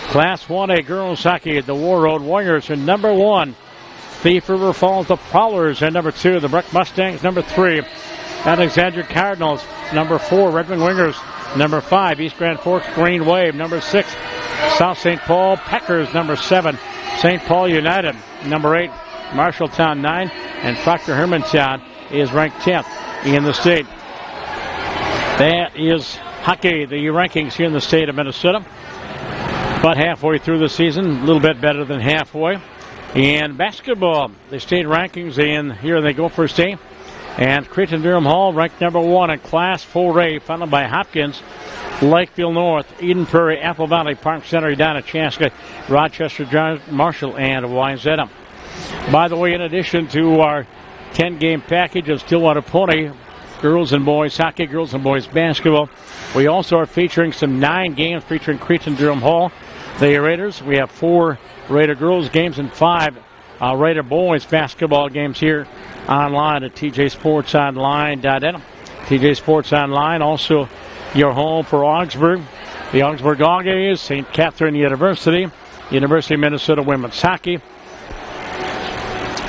Class 1A girls hockey, the War Road Warriors are number 1. Thief River Falls, the Prowlers are number 2. The Breck Mustangs, number 3. Alexandria Cardinals, number 4. Red Wing Wingers, number 5. East Grand Forks Green Wave, number 6. South St. Paul Packers, number 7. St. Paul United, number 8. Marshalltown, 9. And Proctor Hermantown is ranked 10th in the state. That is hockey, the rankings here in the state of Minnesota. About halfway through the season, a little bit better than halfway. And basketball, the state rankings, and here they go for state. And Creighton-Durham Hall ranked number 1 in Class 4A, followed by Hopkins, Lakeville North, Eden Prairie, Apple Valley, Park Center, Edina, Chaska, Rochester, Marshall, and Wayzata. By the way, in addition to our 10-game package of Stillwater Pony, girls and boys hockey, girls and boys basketball, we also are featuring some 9 games featuring Creighton-Durham Hall. The Raiders, we have 4 Raider girls games and 5 Raider boys basketball games here online at TJSportsOnline.net. TJ Sports Online, also your home for Augsburg. The Augsburg Aggies, St. Catherine University, University of Minnesota Women's Hockey.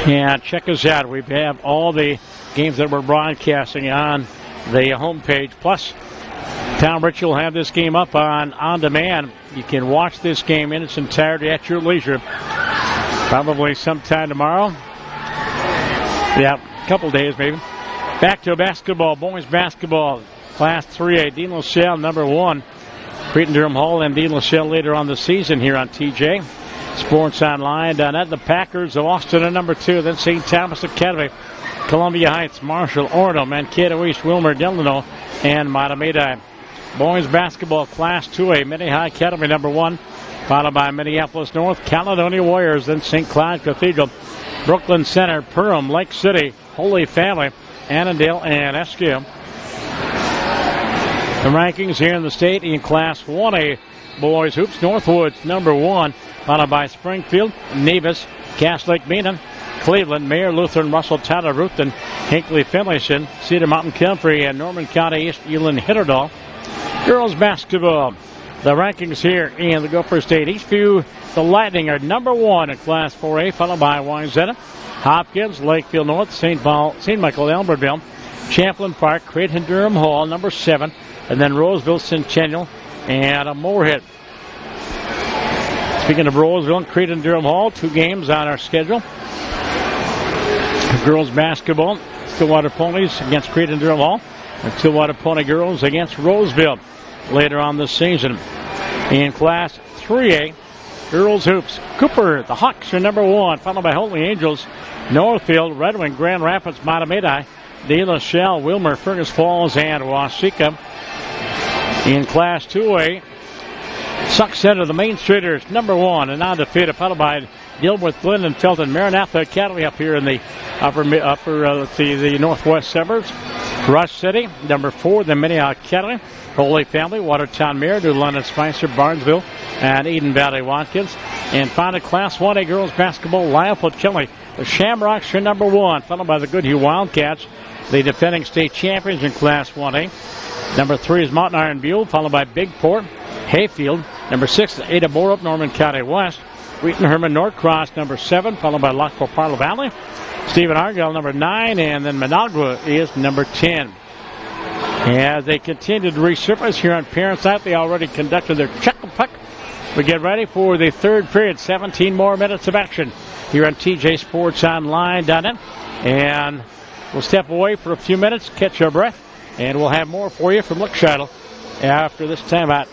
And check us out. We have all the games that we're broadcasting on the homepage. Plus, Tom Rich will have this game up on demand. You can watch this game in its entirety at your leisure. Probably sometime tomorrow. Yeah, a couple days maybe. Back to basketball, boys basketball, Class 3A, Dean LaSalle, number 1. Creighton-Durham Hall and Dean LaSalle later on the season here on TJ Sports Online. At the Packers of Austin are number 2. Then St. Thomas Academy, Columbia Heights, Marshall, Orono, Mankato East, Wilmer, Delano, and Matamidi. Boys basketball, Class 2A, Minnehaha Academy, number 1. Followed by Minneapolis North, Caledonia Warriors, then St. Cloud Cathedral, Brooklyn Center, Perham, Lake City, Holy Family, Annandale, and Esquire. The rankings here in the state in Class 1A, boys hoops, Northwoods, number 1, followed by Springfield, Nevis, Cass Lake Meenan, Cleveland, Mayor, Lutheran, Russell, Tyler, Ruthven, Hinckley, Finlayson, Cedar Mountain, Comfrey, and Norman County East, Elin, Hitterdal. Girls basketball. The rankings here in the Gopher State. Eastview, the Lightning are number 1 in Class 4A, followed by Wayzata, Hopkins, Lakeville North, St. Michael, Albertville, Champlain Park, Creighton-Durham Hall, number 7, and then Roseville, Centennial, and Moorhead. Speaking of Roseville and Creighton-Durham Hall, 2 games on our schedule. Girls basketball, Stillwater Ponies against Creighton-Durham Hall, and Stillwater Pony Girls against Roseville later on this season. In Class 3A, girls hoops, Cooper, the Hawks are number 1, followed by Holy Angels, Northfield, Red Wing, Grand Rapids, Matamidi, De La Salle, Wilmer, Fergus Falls, and Waseca. In Class 2A, Suck Center, the Main Streeters, number 1, and undefeated, followed by Dilworth, Glen, and Felton, Maranatha Academy up here in the the northwest suburbs. Rush City, number 4, the Minnehaha Academy, Holy Family, Watertown Mirror, New London Spicer, Barnesville, and Eden Valley Watkins. And finally, Class 1A girls basketball, Lionfoot Kelly. The Shamrocks are number 1, followed by the Goodhue Wildcats, the defending state champions in Class 1A. Number 3 is Mountain Iron Buell, followed by Bigport, Hayfield. Number 6 is Ada Borup, Norman County West. Wheaton Herman Norcross, number 7, followed by Lockport Parlo Valley. Stephen Argyle, number 9, and then Managua is number 10. As they continue to resurface here on Parents Night, they already conducted their check-a-puck. We get ready for the third period. 17 more minutes of action here on TJSportsOnline.net. And we'll step away for a few minutes, catch our breath, And we'll have more for you from Lickscheitel after this timeout.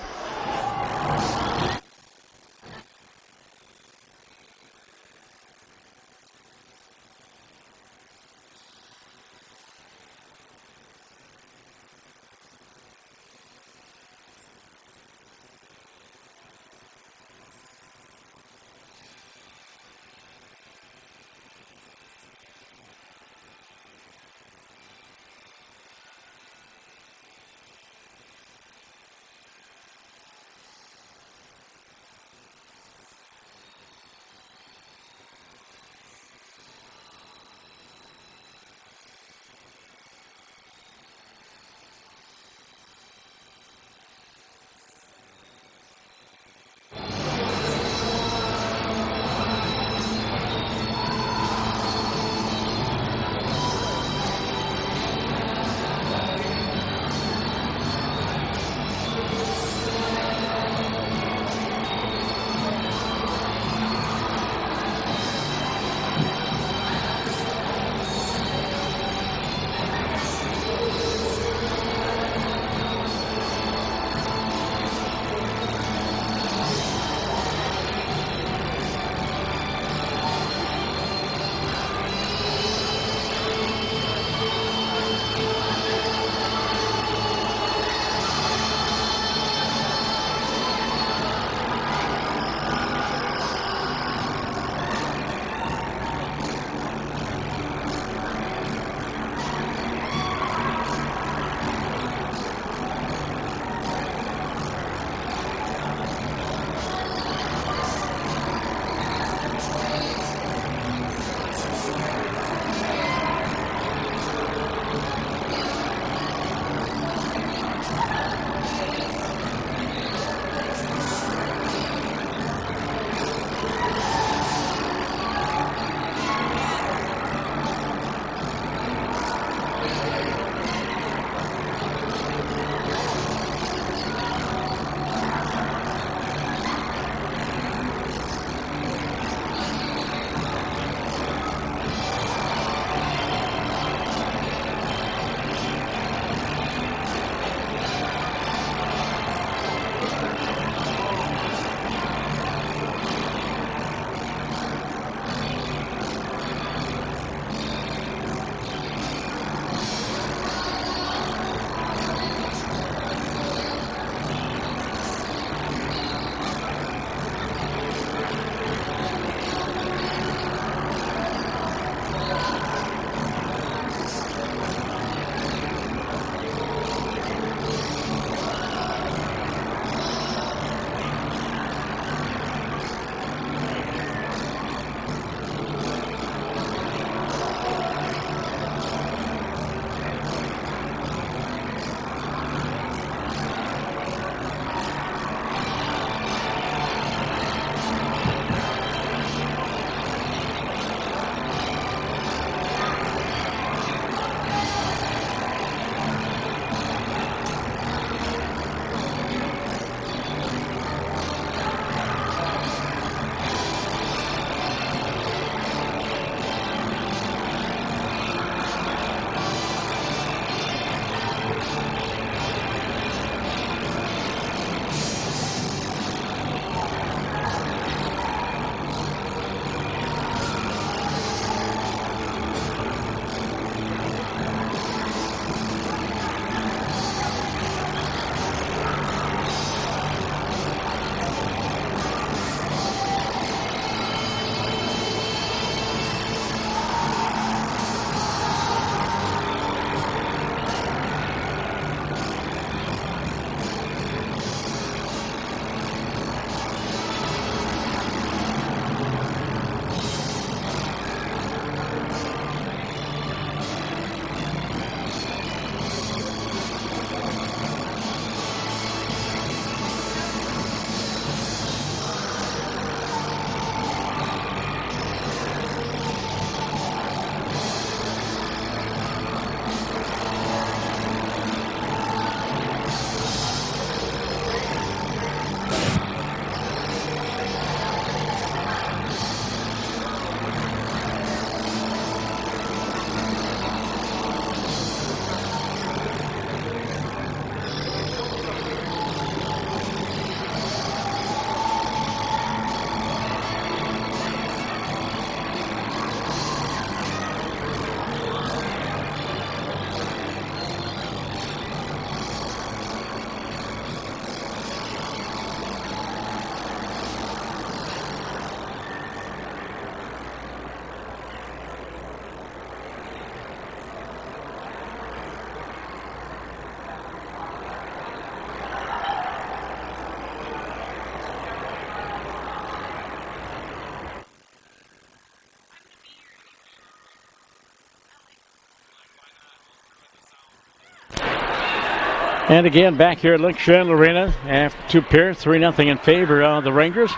And again, back here at Lake Chandler Arena after two periods, 3-0 in favor of the Rangers.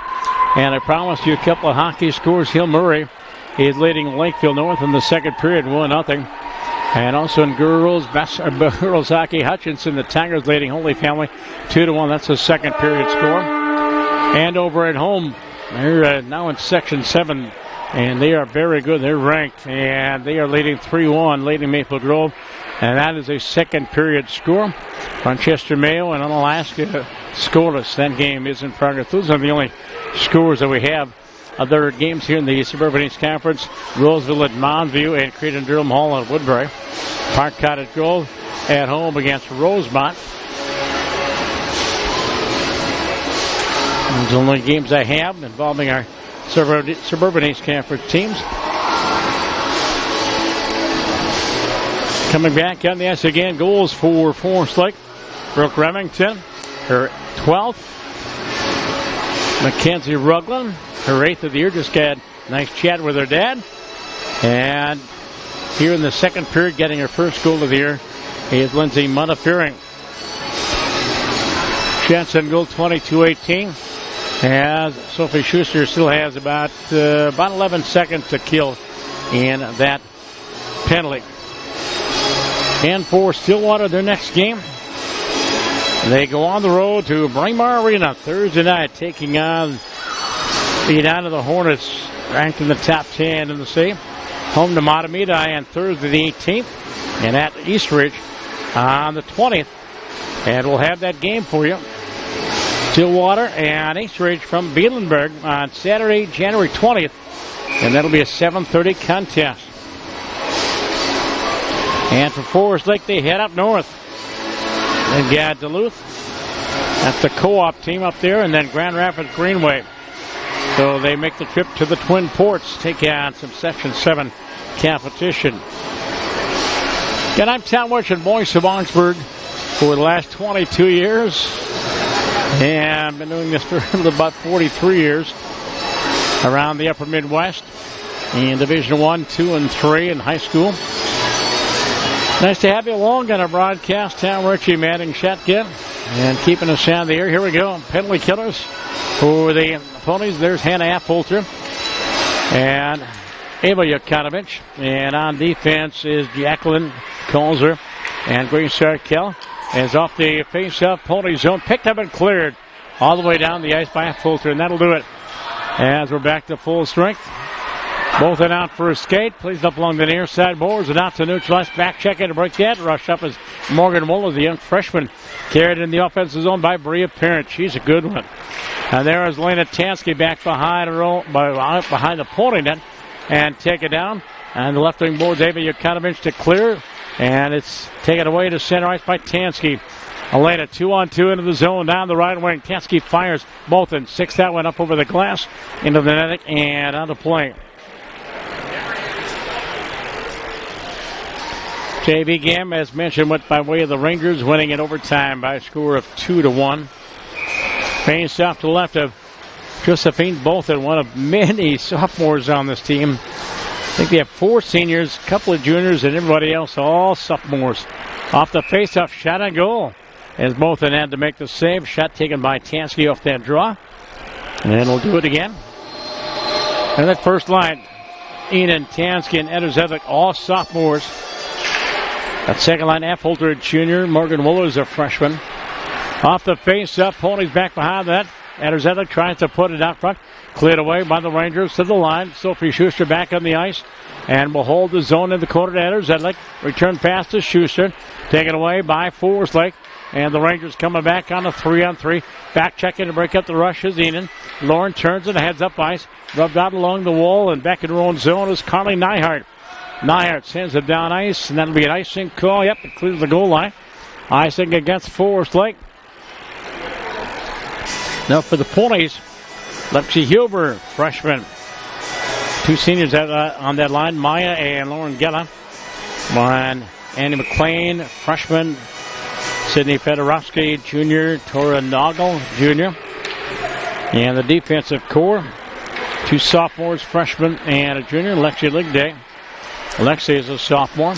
And I promised you a couple of hockey scores. Hill Murray is leading Lakeville North in the second period, 1-0. And also in girls hockey, Hutchinson, the Tigers leading Holy Family 2-1. That's the second period score. And over at home, they're now in Section 7, and they are very good. They're ranked, and they are leading 3-1, leading Maple Grove. And that is a second period score. Rochester Mayo and Unalaska scoreless. That game is in progress. Those are the only scores that we have. Other games here in the Suburban East Conference. Roseville at Montview and Creighton-Durham Hall at Woodbury. Park Cottage Grove at home against Rosemont. Those are the only games I have involving our Suburban East Conference teams. Coming back on the ice again, goals for Forest Lake. Brooke Remington, her 12th. Mackenzie Ruglin, her 8th of the year, just got a nice chat with her dad. And here in the second period, getting her first goal of the year, is Lindsay Montefiore. Chance on goal 22-18. As Sophie Schuster still has about 11 seconds to kill in that penalty. And for Stillwater, their next game, they go on the road to Braemar Arena Thursday night, taking on the Edina Hornets, ranked in the top 10 in the state. Home to Matamidi on Thursday the 18th, and at Eastridge on the 20th. And we'll have that game for you. Stillwater and Eastridge from Bielenberg on Saturday, January 20th, and that'll be a 7:30 contest. And for Forest Lake, they head up north. They've got Duluth. That's the co-op team up there, and then Grand Rapids Greenway. So they make the trip to the Twin Ports, take on some Section 7 competition. Again, I'm Tom Witch, voice of Augsburg for the last 22 years. And I've been doing this for about 43 years around the upper Midwest in Division 1, 2, and 3 in high school. Nice to have you along on our broadcast. Tom Ritchie manning shotgun and keeping us on the air. Here we go. Penalty killers for the Ponies. There's Hannah Affolter and Ava Yukanovich. And on defense is Jacqueline Colzer and Grace Sarkel. As off the face-off Pony zone, picked up and cleared all the way down the ice by Affolter, and that'll do it. As we're back to full strength. Both and out for a skate. Plays up along the near side boards and out to neutralize. Back check in to break that. Rush up as Morgan Muller, the young freshman, carried in the offensive zone by Bria Parent. She's a good one. And there is Lena Tansky back behind behind the Pony net and take it down. And the left wing boards, Ava Yukanovich to clear. And it's taken away to center ice by Tansky. Elena 2-on-2 into the zone down the right wing. Tansky fires both and 6 that one up over the glass into the net and on the play. JV game, as mentioned, went by way of the Rangers, winning in overtime by a score of 2-1. Face off to the left of Josephine Bolton, one of many sophomores on this team. I think they have 4 seniors, a couple of juniors, and everybody else, all sophomores. Off the face-off, shot on goal. As Bolton had to make the save. Shot taken by Tansky off that draw. And we'll do it again. And that first line, Enan, Tansky, and Ederzevik, all sophomores. That second line, Affolter, junior. Morgan Wooler is a freshman. Off the face-up, Ponies back behind that. Ederzevik tries to put it out front. Cleared away by the Rangers to the line. Sophie Schuster back on the ice. And will hold the zone in the corner to Ederzevik. Return pass to Schuster. Taken away by Forest Lake. And the Rangers coming back on a 3-on-3. Back checking to break up the rush is Enan. Lauren turns it, heads up ice. Rubbed out along the wall and back in her own zone is Carly Nyhart. Nyhart sends it down ice, and that'll be an icing call. Yep, it clears the goal line. Icing against Forest Lake. Now for the Ponies, Lexi Huber, freshman. 2 seniors on that line, Maya and Lauren Gella. One, Annie McLean, freshman. Sydney Fedorovsky, junior. Tora Noggle, junior. And the defensive core, 2 sophomores, freshman, and a junior, Lexi Ligday. Alexi is a sophomore.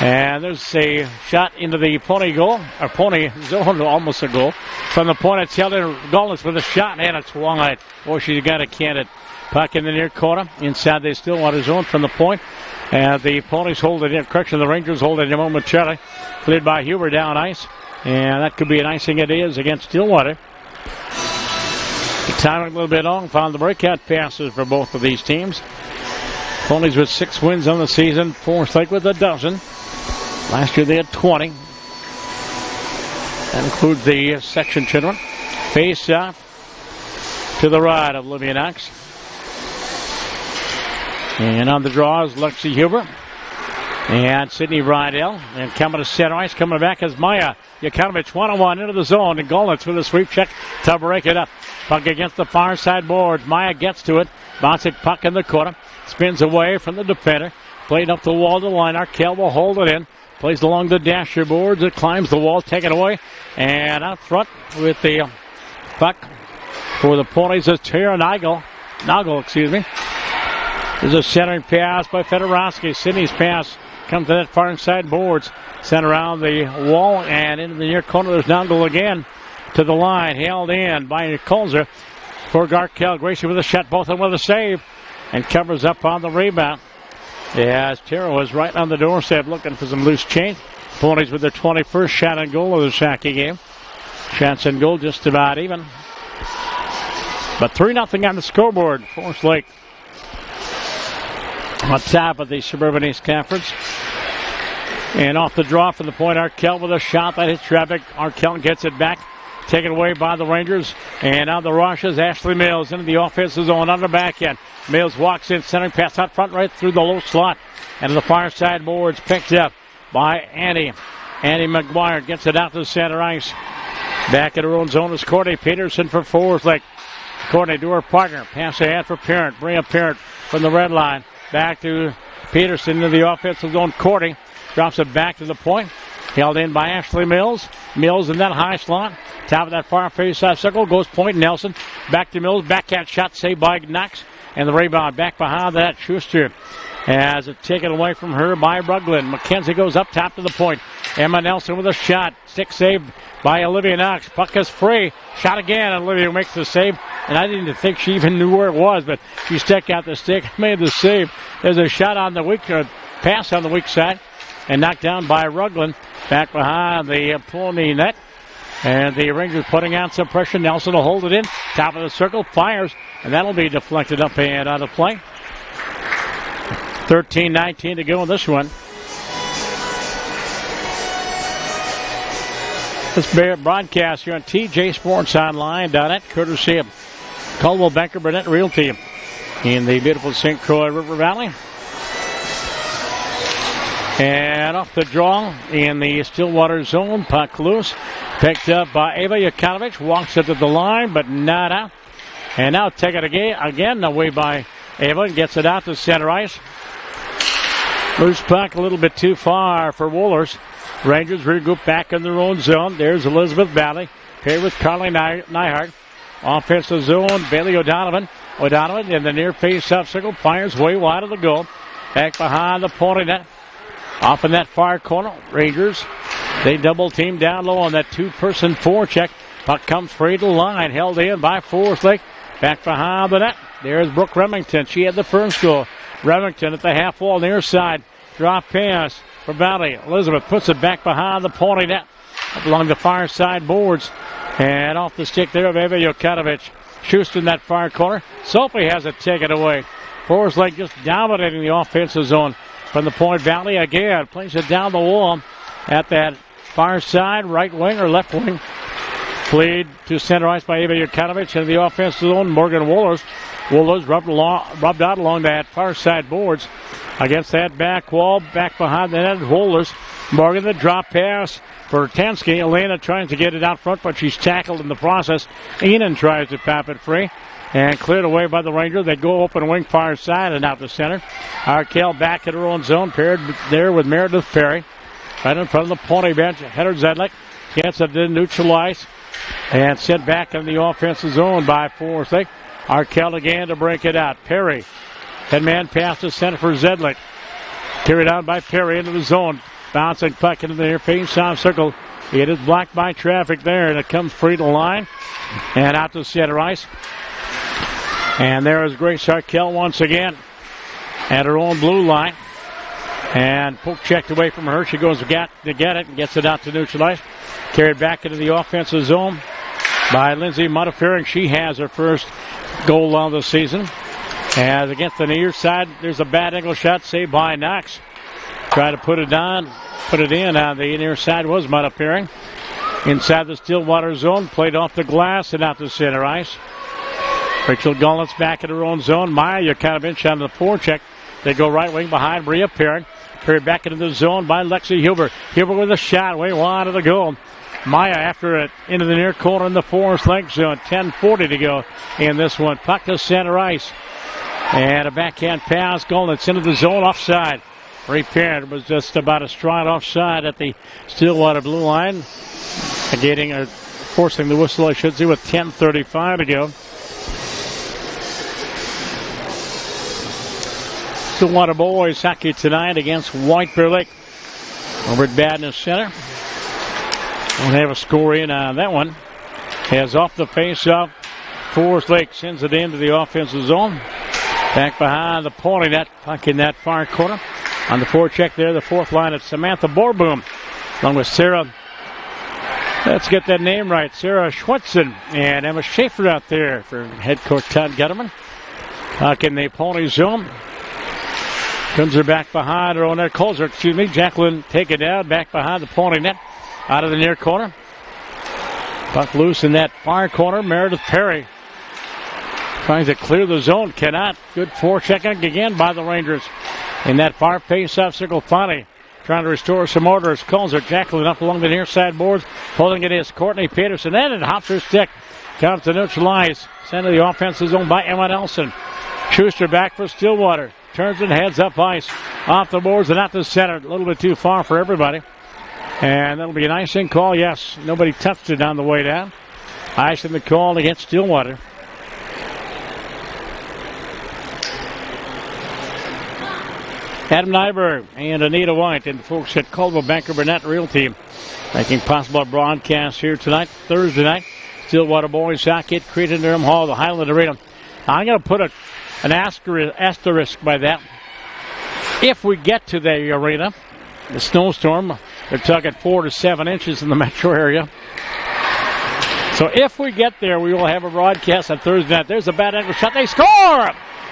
And there's a shot into the Pony goal, or Pony zone, almost a goal. From the point, it's held in. Gollins with a shot, and it's wide. Boy, she's got a candid puck in the near corner, inside the Stillwater zone from the point. And the Ponies hold it in. Correction, the Rangers hold it in momentarily. Cleared by Huber down ice. And that could be an icing it is against Stillwater. The timing a little bit long. Found the breakout passes for both of these teams. Ponies with 6 wins on the season. Forest Lake with a dozen. Last year they had 20. That includes the section tournament. Face off to the right of Olivia Knox. And on the draw is Lexi Huber. And Sydney Rydell. And coming to center ice. Coming back is Maya Yakonovich. 1-on-1 into the zone. And Gollins with a sweep check to break it up. Puck against the far side boards. Maya gets to it. Bouncing puck in the corner. Spins away from the defender. Played up the wall to the line. Arkell will hold it in. Plays along the dasher boards. It climbs the wall. Taken away. And out front with the puck for the Ponies is Tara Nagel. There's a centering pass by Fedorowski. Sydney's pass comes to that far inside boards. Sent around the wall and into the near corner. There's Nagel again to the line. Held in by Colzer for Garkel. Gracie with a shot. Both of them with a save. And covers up on the rebound. As Tara was right on the doorstep looking for some loose change. Ponies with their 21st shot on goal of the Shackey game. Shots on goal just about even. But 3-0 on the scoreboard. Forest Lake on top of the Suburban East Conference. And off the draw from the point, Arkell with a shot that hits traffic. Arkell gets it back. Taken away by the Rangers. And on the rushes, Ashley Mills into the offensive zone on the back end. Mills walks in, centering pass out front right through the low slot. And to the far side boards, picked up by Annie. Annie McGuire gets it out to the center ice. Back in her own zone is Courtney Peterson for Forest Lake. Courtney to her partner. Pass ahead for Parent. Bring up Parent from the red line. Back to Peterson into the offensive zone. Courtney drops it back to the point. Held in by Ashley Mills. Mills in that high slot. Top of that far face-off circle goes Point Nelson. Back to Mills. Backhand shot saved by Knox. And the rebound back behind that. Schuster has it taken away from her by Ruglin. McKenzie goes up top to the point. Emma Nelson with a shot. Stick saved by Olivia Knox. Puck is free. Shot again. Olivia makes the save. And I didn't think she even knew where it was, but she stuck out the stick, made the save. There's a shot on the weak, pass on the weak side. And knocked down by Ruglin. Back behind the Pony net. And the Rangers putting on some pressure. Nelson will hold it in. Top of the circle. Fires. And that'll be deflected up and out of play. 13-19 to go in this one. This broadcast here on TJSportsOnline.net, courtesy of Caldwell Banker Burnett Realty in the beautiful St. Croix River Valley. And off the draw in the Stillwater zone, puck loose. Picked up by Ava Yakonovich. Walks it to the line, but not out. And now take it again away by Ava and gets it out to center ice. Loose puck a little bit too far for Wohlers. Rangers regroup back in their own zone. There's Elizabeth Valley paired with Carly Nyhart. Offensive zone, Bailey O'Donovan. O'Donovan in the near face-off circle. Fires way wide of the goal. Back behind the Pony net. Off in that far corner. Rangers, they double team down low on that two-person forecheck. Puck comes free to the line. Held in by Forest Lake. Back behind the net. There's Brooke Remington. She had the first goal. Remington at the half wall near side. Drop pass for Valley. Elizabeth puts it back behind the Pony net. Up along the far side boards. And off the stick there of Eva Yakonovich. Schuster in that far corner. Sophie has it taken away. Forest Lake just dominating the offensive zone from the Point Valley again. Plays it down the wall at that far side, right wing or left wing. Played to center ice by Eva Yakonovich in the offensive zone. Morgan Wohlers. Wohlers rubbed out along that far side boards against that back wall. Back behind the net, Wohlers. Morgan the drop pass for Tansky. Elena trying to get it out front, but she's tackled in the process. Enan tries to pop it free. And cleared away by the Rangers. They go open wing far side and out to center. Arkell back at her own zone, paired there with Meredith Perry. Right in front of the Pony bench. Heather Zedlick gets it to neutralize. And sent back in the offensive zone by Forest Lake. Arkell again to break it out. Perry. Headman pass to center for Zedlick. Carried out by Perry into the zone. Bouncing puck into the near face-off circle. It is blocked by traffic there, and it comes free to the line and out to center ice. And there is Grace Arkell once again at her own blue line. And poke checked away from her. She goes to get it and gets it out to neutral ice. Carried back into the offensive zone by Lindsay Montefiore. She has her first goal of the season. As against the near side, there's a bad angle shot saved by Knox. Try to put it in on the near side was Montefiore. Inside the Stillwater zone, played off the glass and out to center ice. Rachel Gullitz back in her own zone. Maya Yukanovich on the forecheck. They go right wing behind Maria Perrin. Carried back into the zone by Lexi Huber. Huber with a shot way wide of the goal. Maya after it into the near corner in the Forest Lake zone. 10:40 to go in this one. Puck to center ice. And a backhand pass. Gullitz into the zone offside. Marie Perrin was just about a stride offside at the Stillwater blue line. Forcing the whistle, I should say, with 10:35 to go. Stillwater boys hockey tonight against White Bear Lake over at Badness Center. Don't have a score in on that one. Has off the face-off. Forest Lake sends it into the offensive zone. Back behind the Pony net, puck in that far corner. On the forecheck there, the fourth line, it's Samantha Borboom, along with Sarah. Let's get that name right. Sarah Schwitzen and Emma Schaefer out there for head coach Todd Gutterman. Puck in the Pony zone. Comes her back behind her own net. Jacqueline take it down back behind the Pony net. Out of the near corner. Puck loose in that far corner. Meredith Perry trying to clear the zone. Cannot. Good forechecking again by the Rangers. In that far face-off circle, Fonte trying to restore some order. Calls her Jacqueline up along the near side boards. Holding it is Courtney Peterson. And it hops her stick. Comes to neutralize. Sent to the offensive zone by Emma Nelson. Schuster back for Stillwater. Turns and heads up ice. Off the boards and out to center. A little bit too far for everybody. And that'll be an icing call. Yes, nobody touched it on the way down. Icing the call against Stillwater. Adam Nyberg and Anita White and the folks at Coldwell Banker Burnett Realty making possible a broadcast here tonight, Thursday night. Stillwater boys hockey at Cretin-Durham Hall, the Highland Arena. I'm going to put an asterisk by that. If we get to the arena, the snowstorm, they're talking 4 to 7 inches in the metro area. So if we get there, we will have a broadcast on Thursday night. There's a bad angle shot. They score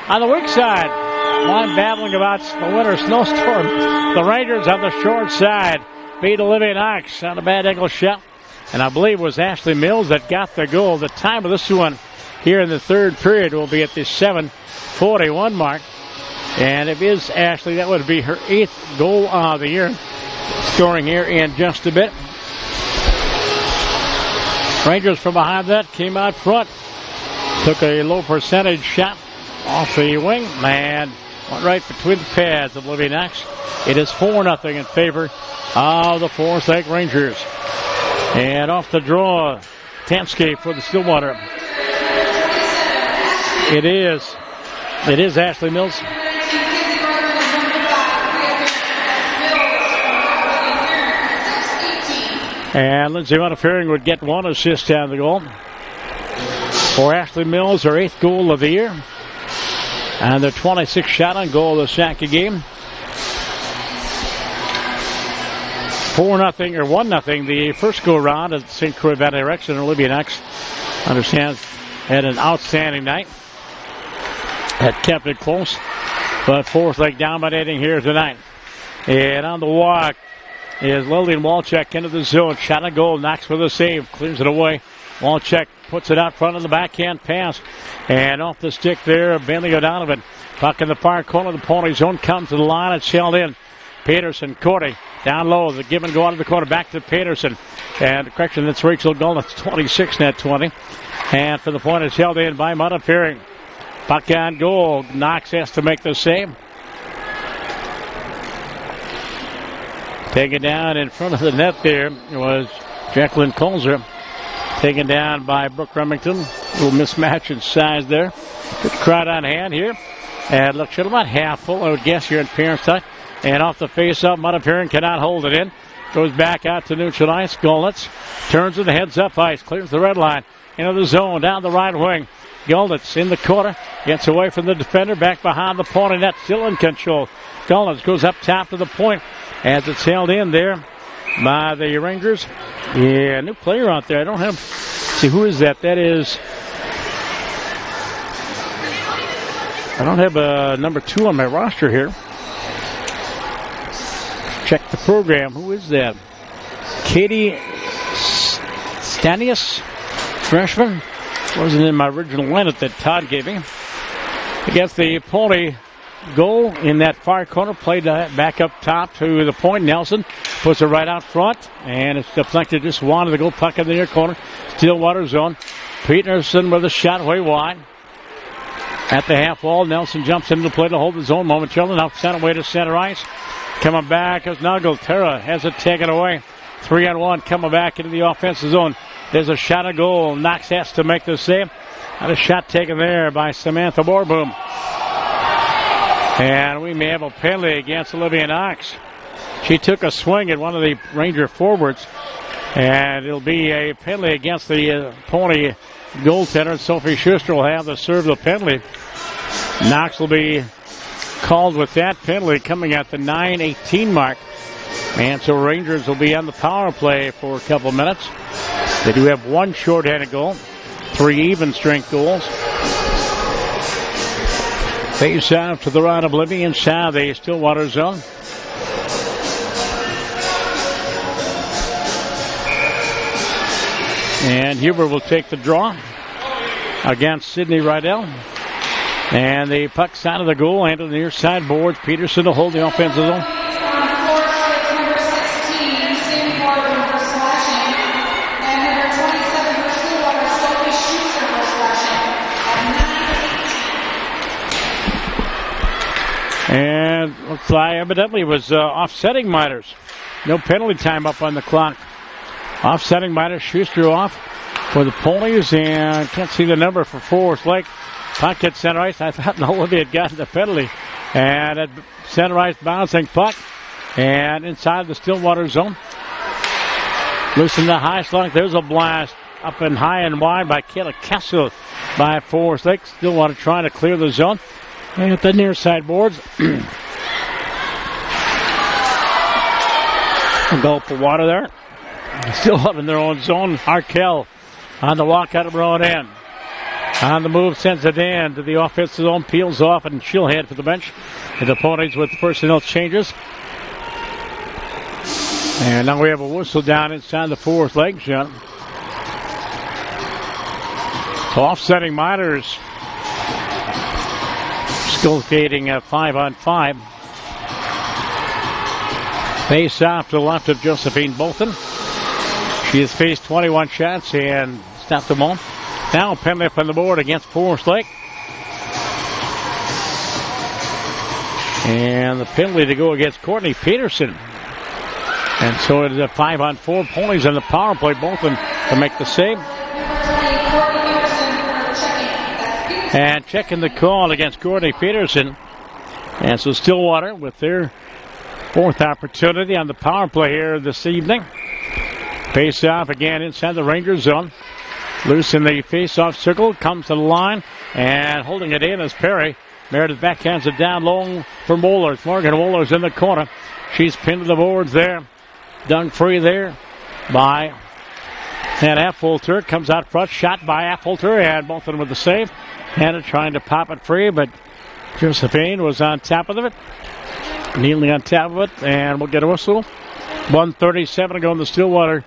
on the weak side. One battling about the winter snowstorm. The Rangers on the short side beat Olivia Knox on a bad angle shot. And I believe it was Ashley Mills that got the goal. The time of this one here in the third period will be at the 7:41 mark. And if it is Ashley, that would be her 8th goal of the year. Scoring here in just a bit. Rangers from behind that came out front. Took a low percentage shot off the wing. Man, went right between the pads of Olivia Knox. It is 4-0 in favor of the Forest Lake Rangers. And off the draw, Tansky for the Stillwater. It is Ashley Mills. And Lindsay Montefiore would get 1 assist on the goal. For Ashley Mills, her 8th goal of the year. And their 26th shot on goal of the Sackey game. 4-0 or 1-0 the first go round at St. Croix Valley Rex, and Olivia Knox understands had an outstanding night. Had kept it close, but Forest Lake dominating here tonight. And on the walk is Lillian Walchek into the zone. Shot on goal. Knox with a save. Clears it away. Walchek puts it out front of the backhand pass. And off the stick there, Bentley O'Donovan. Puck in the far corner of the Pony zone. Comes to the line. It's held in. Peterson, Cordy. Down low. The give and go out of the corner. Back to Peterson. And correction, that's Rachel Gullitz. 26 net 20. And for the point, it's held in by Montefiore. Puck on goal. Knox has to make the save. Taken down in front of the net there was Jacqueline Colzer. Taken down by Brooke Remington. A little mismatch in size there. Good crowd on hand here. And look, should about half full, I would guess, here in Parentstown. And off the face-up, Mudaparian cannot hold it in. Goes back out to neutral ice. Golnitz turns and heads up ice. Clears the red line. Into the zone, down the right wing. Golnitz in the corner. Gets away from the defender. Back behind the Pawnee net. Still in control. Golnitz goes up top to the point as it's held in there by the Rangers. Yeah, new player out there. I don't have... See, who is that? That is... I don't have number 2 on my roster here. Check the program. Who is that? Katie Stanius, freshman. Wasn't in my original lineup that Todd gave me. Against the Pawnee goal in that far corner. Played back up top to the point. Nelson puts it right out front. And it's deflected just one to the goal. Puck in the near corner. Stillwater zone. Peterson with a shot way wide. At the half wall, Nelson jumps into the play to hold the zone momentarily. Now sent away to center ice. Coming back is Nuggle. Terra has it taken away. 3-on-1 coming back into the offensive zone. There's a shot at goal. Knox has to make the save. And a shot taken there by Samantha Borboom. And we may have a penalty against Olivia Knox. She took a swing at one of the Ranger forwards. And it'll be a penalty against the Pawnee goaltender. Sophie Schuster will have to serve the penalty. Knox will be called with that penalty coming at the 9:18 mark. And so Rangers will be on the power play for a couple minutes. They do have one shorthanded goal, 3 even strength goals. Face out to the right of Libby inside the Stillwater zone. And Huber will take the draw against Sydney Rydell. And the puck's out of the goal and to the near side boards. Peterson to hold the offensive zone. And looks like evidently it was offsetting Miters. No penalty time up on the clock. Offsetting Miters. Schuster off for the Ponies. And can't see the number for Forest Lake. Puck at center ice. I thought Olivia had gotten the penalty. And at center ice, bouncing puck. And inside the Stillwater zone. Loosen the high slot. There's a blast up and high and wide by Kayla Kessel by Forest Lake. Stillwater trying to clear the zone. And at the near side boards. A gulp of water there. Still up in their own zone. Arkell on the walk out of her own end. On the move, sends it in to the offensive zone. Peels off and she'll head for the bench. And the Ponies with personnel changes. And now we have a whistle down inside the Forest Lake zone. So offsetting Miters. Still skating 5-on-5. Face off to the left of Josephine Bolton. She has faced 21 shots and stopped them all. Now a penalty up on the board against Forest Lake. And the penalty to go against Courtney Peterson. And so it is a 5-on-4. Ponies on the power play. Bolton to make the save. And checking the call against Courtney Peterson. And so Stillwater with their 4th opportunity on the power play here this evening. Face off again inside the Ranger zone. Loose in the face-off circle. Comes to the line. And holding it in is Perry. Meredith backhands it down low for Mollers. Morgan Mollers in the corner. She's pinned to the boards there. Done free there by and Affolter. Comes out front. Shot by Affolter. And both of them with the save. Hannah trying to pop it free, but Josephine was on top of it. Kneeling on top of it, and we'll get a whistle. 1:37 to go in the Stillwater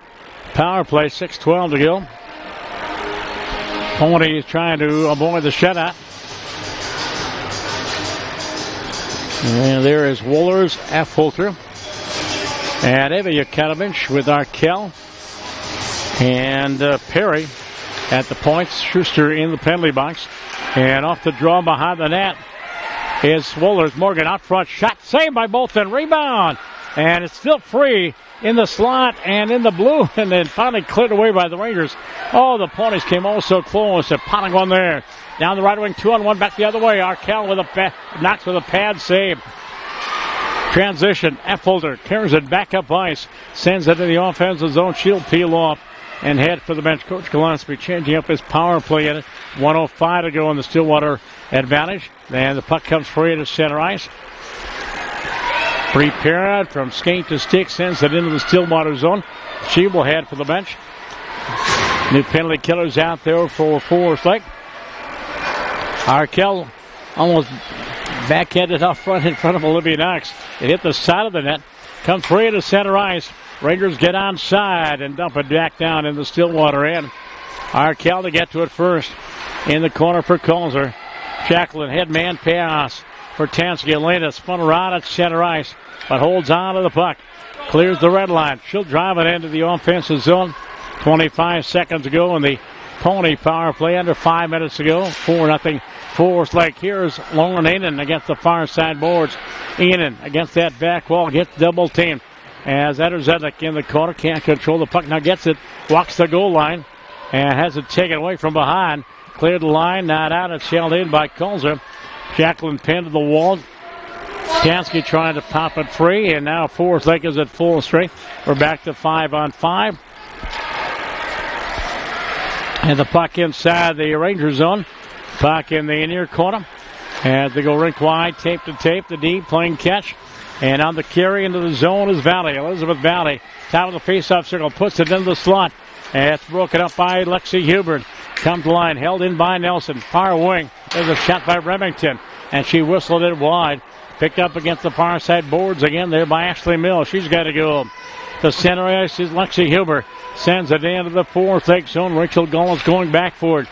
power play. 6:12 to go. Pony is trying to avoid the shutout. And there is Wohlers, Affolter, and Eva Yakonovich with Arkell. And Perry at the points. Schuster in the penalty box. And off the draw behind the net is Wohlers. Morgan out front. Shot saved by Bolton. Rebound. And it's still free in the slot and in the blue. And then finally cleared away by the Rangers. Oh, the Ponies came oh so close. They're potting one there. Down the right wing. 2-on-1 back the other way. Arkell with a Knox with a pad save. Transition. Effelder carries it back up ice. Sends it to the offensive zone. She'll peel off and head for the bench. Coach Gillespie changing up his power play in it. 1:05 to go in the Stillwater advantage. And the puck comes free to center ice. Prepared from skate to stick. Sends it into the Stillwater zone. She will head for the bench. New penalty killers out there for Forest Lake. Arkell almost backhanded off front in front of Olivia Knox. It hit the side of the net. Comes free to center ice. Rangers get onside and dump it back down in the Stillwater end. Arkell to get to it first. In the corner for Colzer. Jacqueline headman pass for Tansky. Elena spun around at center ice, but holds on to the puck. Clears the red line. She'll drive it into the offensive zone. 25 seconds to go in the Pony power play. Under 5 minutes to go. 4-0 Forest Lake. Here's Lauren Enan against the far side boards. Enan against that back wall. Gets double teamed. As Eder Zedlik in the corner. Can't control the puck. Now gets it. Walks the goal line. And has it taken away from behind. Cleared the line. Not out. It's shelled in by Colzer. Jacqueline pinned to the wall. Tansky trying to pop it free. And now Forest Lake is at full strength. We're back to 5-on-5. And the puck inside the Ranger zone. Puck in the near corner. As they go rink wide, tape to tape. The D playing catch. And on the carry into the zone is Valley. Elizabeth Valley, top of the face-off circle, puts it into the slot. And it's broken up by Lexi Hubert. Comes the line, held in by Nelson. Far wing. There's a shot by Remington. And she whistled it wide. Picked up against the far side boards again there by Ashley Mills. She's got to go. The center ice is Lexi Huber. Sends it into the Forest Lake zone. Rachel Gullitz going back for it.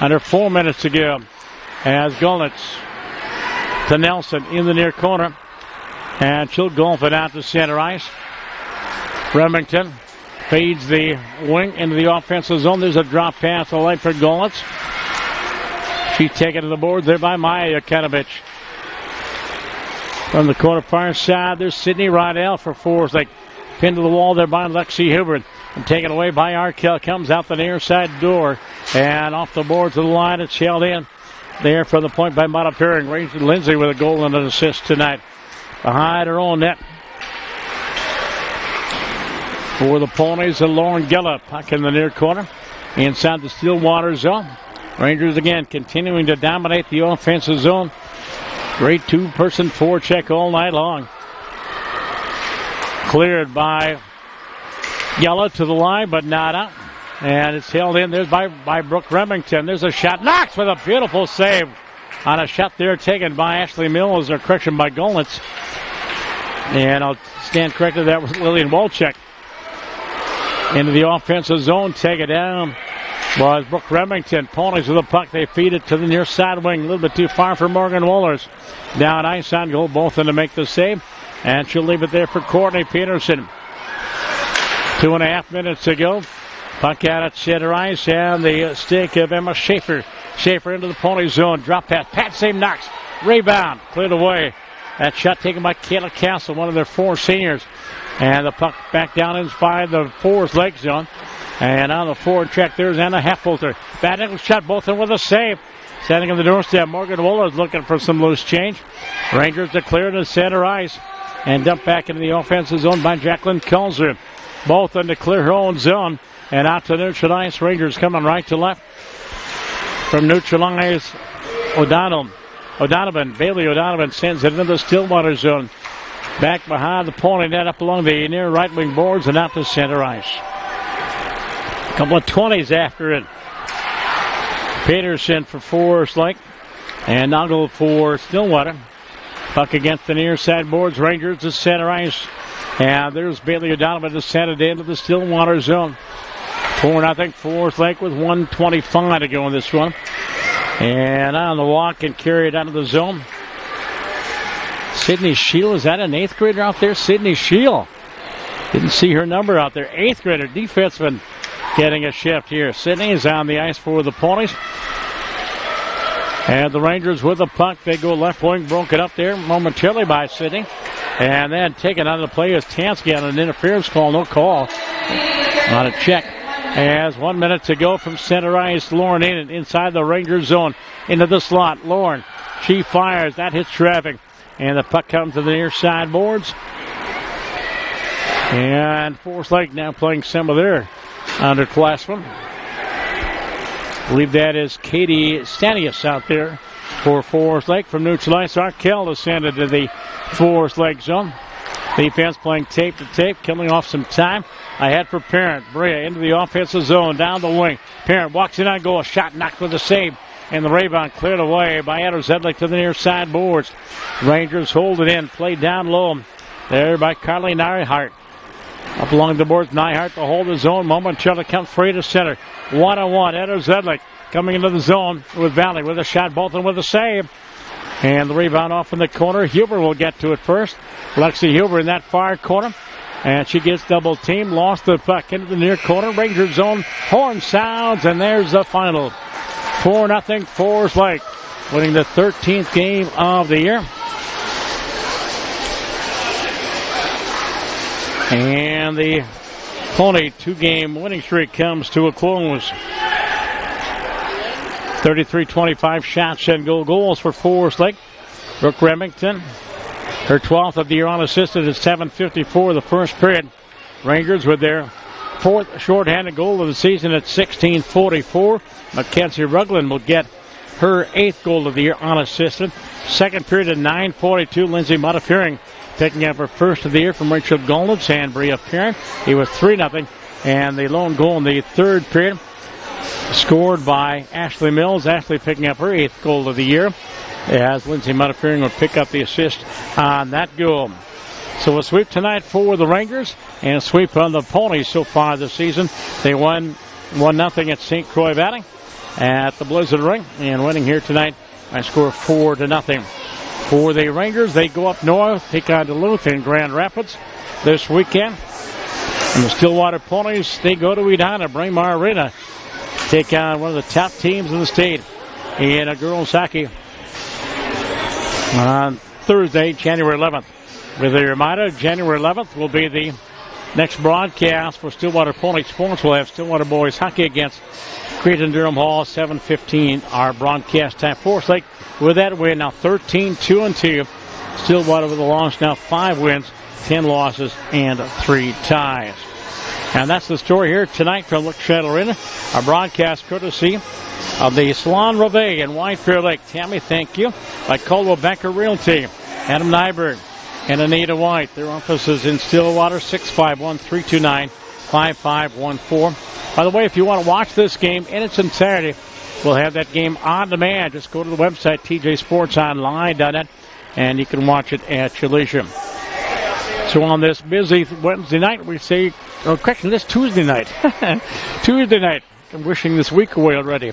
Under 4 minutes to go. As Gullitz to Nelson in the near corner. And she'll golf it out to center ice. Remington feeds the wing into the offensive zone. There's a drop pass to left for Gullitz. She's taken to the board there by Maya Yakenovich. From the corner far side, there's Sydney Rydell for Forest Lake. Pinned to the wall there by Lexi Hubbard. And taken away by Arkell. Comes out the near side door. And off the board to the line. It's shelled in. There for the point by Mata Peering. Rachel Lindsay with a goal and an assist tonight. Behind her own net. For the Ponies, and Lauren Gilla. Puck in the near corner. Inside the Stillwater zone. Rangers again continuing to dominate the offensive zone. Great two-person forecheck all night long. Cleared by Gilla to the line, but not out. And it's held in there by Brooke Remington. There's a shot. Knox with a beautiful save on a shot there taken by Ashley Mills, or correction by Golnitz. And I'll stand corrected. That was Lillian Wolchek. Into the offensive zone. Take it down was Brooke Remington. Ponies with the puck. They feed it to the near side wing. A little bit too far for Morgan Wohlers. Down ice on goal. Both in to make the save. And she'll leave it there for Courtney Peterson. 2.5 minutes to go. Puck out at center ice. And the stick of Emma Schaefer. Schaefer into the Pony zone. Drop pass. Pat Same Knox. Rebound. Cleared away. That shot taken by Kayla Castle, one of their four seniors. And the puck back down inside the Forest Lake zone. And on the forward track, there's Anna Heffelter. Bad angle shot, both in with a save. Standing on the doorstep, Morgan Wohlers looking for some loose change. Rangers declare to center ice. And dumped back into the offensive zone by Jacqueline Kulzer. Both in to clear her own zone. And out to neutral ice. Rangers coming right to left. From neutral ice, O'Donovan, Bailey O'Donovan sends it into the Stillwater zone. Back behind the Pony net up along the near right wing boards and out to center ice. A couple of 20s after it. Peterson for Forest Lake. And Noggle for Stillwater. Puck against the near side boards. Rangers to center ice. And there's Bailey O'Donovan to send it into the Stillwater zone. 4-0 Forest Lake with 1:25 to go in this one. And on the walk and carry it out of the zone. Sydney Scheel, is that an 8th grader out there? Sydney Scheel. Didn't see her number out there. 8th grader, defenseman getting a shift here. Sydney is on the ice for the Ponies. And the Rangers with the puck. They go left wing, broken up there momentarily by Sydney. And then taken out of the play is Tansky on an interference call. No call. Not a check. As 1 minute to go from center ice, Lauren Enan inside the Ranger zone into the slot. Lauren, she fires. That hits traffic. And the puck comes to the near side boards. And Forest Lake now playing some of their underclassmen. I believe that is Katie Stanius out there for Forest Lake. From neutral ice, Arkell descended to the Forest Lake zone. Defense playing tape to tape, killing off some time. Ahead for Parent. Brea into the offensive zone, down the wing. Parent walks in on goal. A shot knocked with a save. And the rebound cleared away by Eder Zedlik to the near side boards. Rangers hold it in. Played down low there by Carly Nyhart. Up along the boards, Nyhart to hold the zone. Momentarily comes free to center. 1-on-1. Eder Zedlik coming into the zone with Valley with a shot, both and with a save. And the rebound off in the corner. Huber will get to it first. Lexi Huber in that far corner. And she gets double team. Lost the puck into the near corner. Ranger zone. Horn sounds, and there's the final. 4-0 Forest Lake, winning the 13th game of the year. And the Pony 2-game winning streak comes to a close. 33-25 shots and goals for Forest Lake. Brooke Remington, her 12th of the year unassisted at 7:54 the first period. Rangers with their 4th shorthanded goal of the season at 16:44. Mackenzie Rugland will get her 8th goal of the year unassisted. Second period at 9:42. Lindsay Modaffering picking up her first of the year from Rachel Golnitz's and Bria Parent. It was 3-0. And the lone goal in the third period scored by Ashley Mills. Ashley picking up her 8th goal of the year, as Lindsay Modaffering will pick up the assist on that goal. So a sweep tonight for the Rangers and a sweep on the Ponies so far this season. They won 1-0 at St. Croix Valley at the Blizzard Ring, and winning here tonight by score 4-0. For the Rangers, they go up north, take on Duluth in Grand Rapids this weekend. And the Stillwater Ponies, they go to Edina, Braemar Arena, take on one of the top teams in the state in girls hockey on Thursday, January 11th. With a reminder, January 11th will be the next broadcast for Stillwater Pony Sports. We'll have Stillwater Boys Hockey against Creighton-Durham Hall, 7:15, our broadcast time. Forest Lake with that win now 13-2-2. Stillwater with a loss now 5 wins, 10 losses, and 3 ties. And that's the story here tonight from Luke Shuttle Arena. Our broadcast courtesy of the Salon Reveille in White Bear Lake. Tammy, thank you. By Coldwell Banker Realty, Adam Nyberg and Anita White. Their offices in Stillwater, 651-329-5514. By the way, if you want to watch this game in its entirety, we'll have that game on demand. Just go to the website, tjsportsonline.net, and you can watch it at your leisure. So on this busy Wednesday night, we say, correction, this Tuesday night. Tuesday night. I'm wishing this week away already.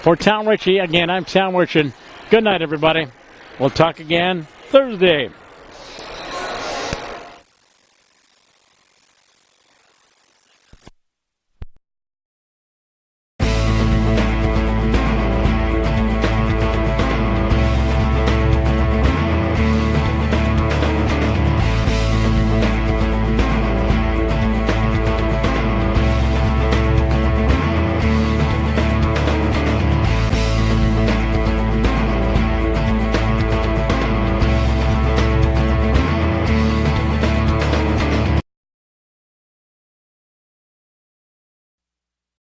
For Tom Ritchie, again, I'm Tom Ritchie. Good night, everybody. We'll talk again Thursday.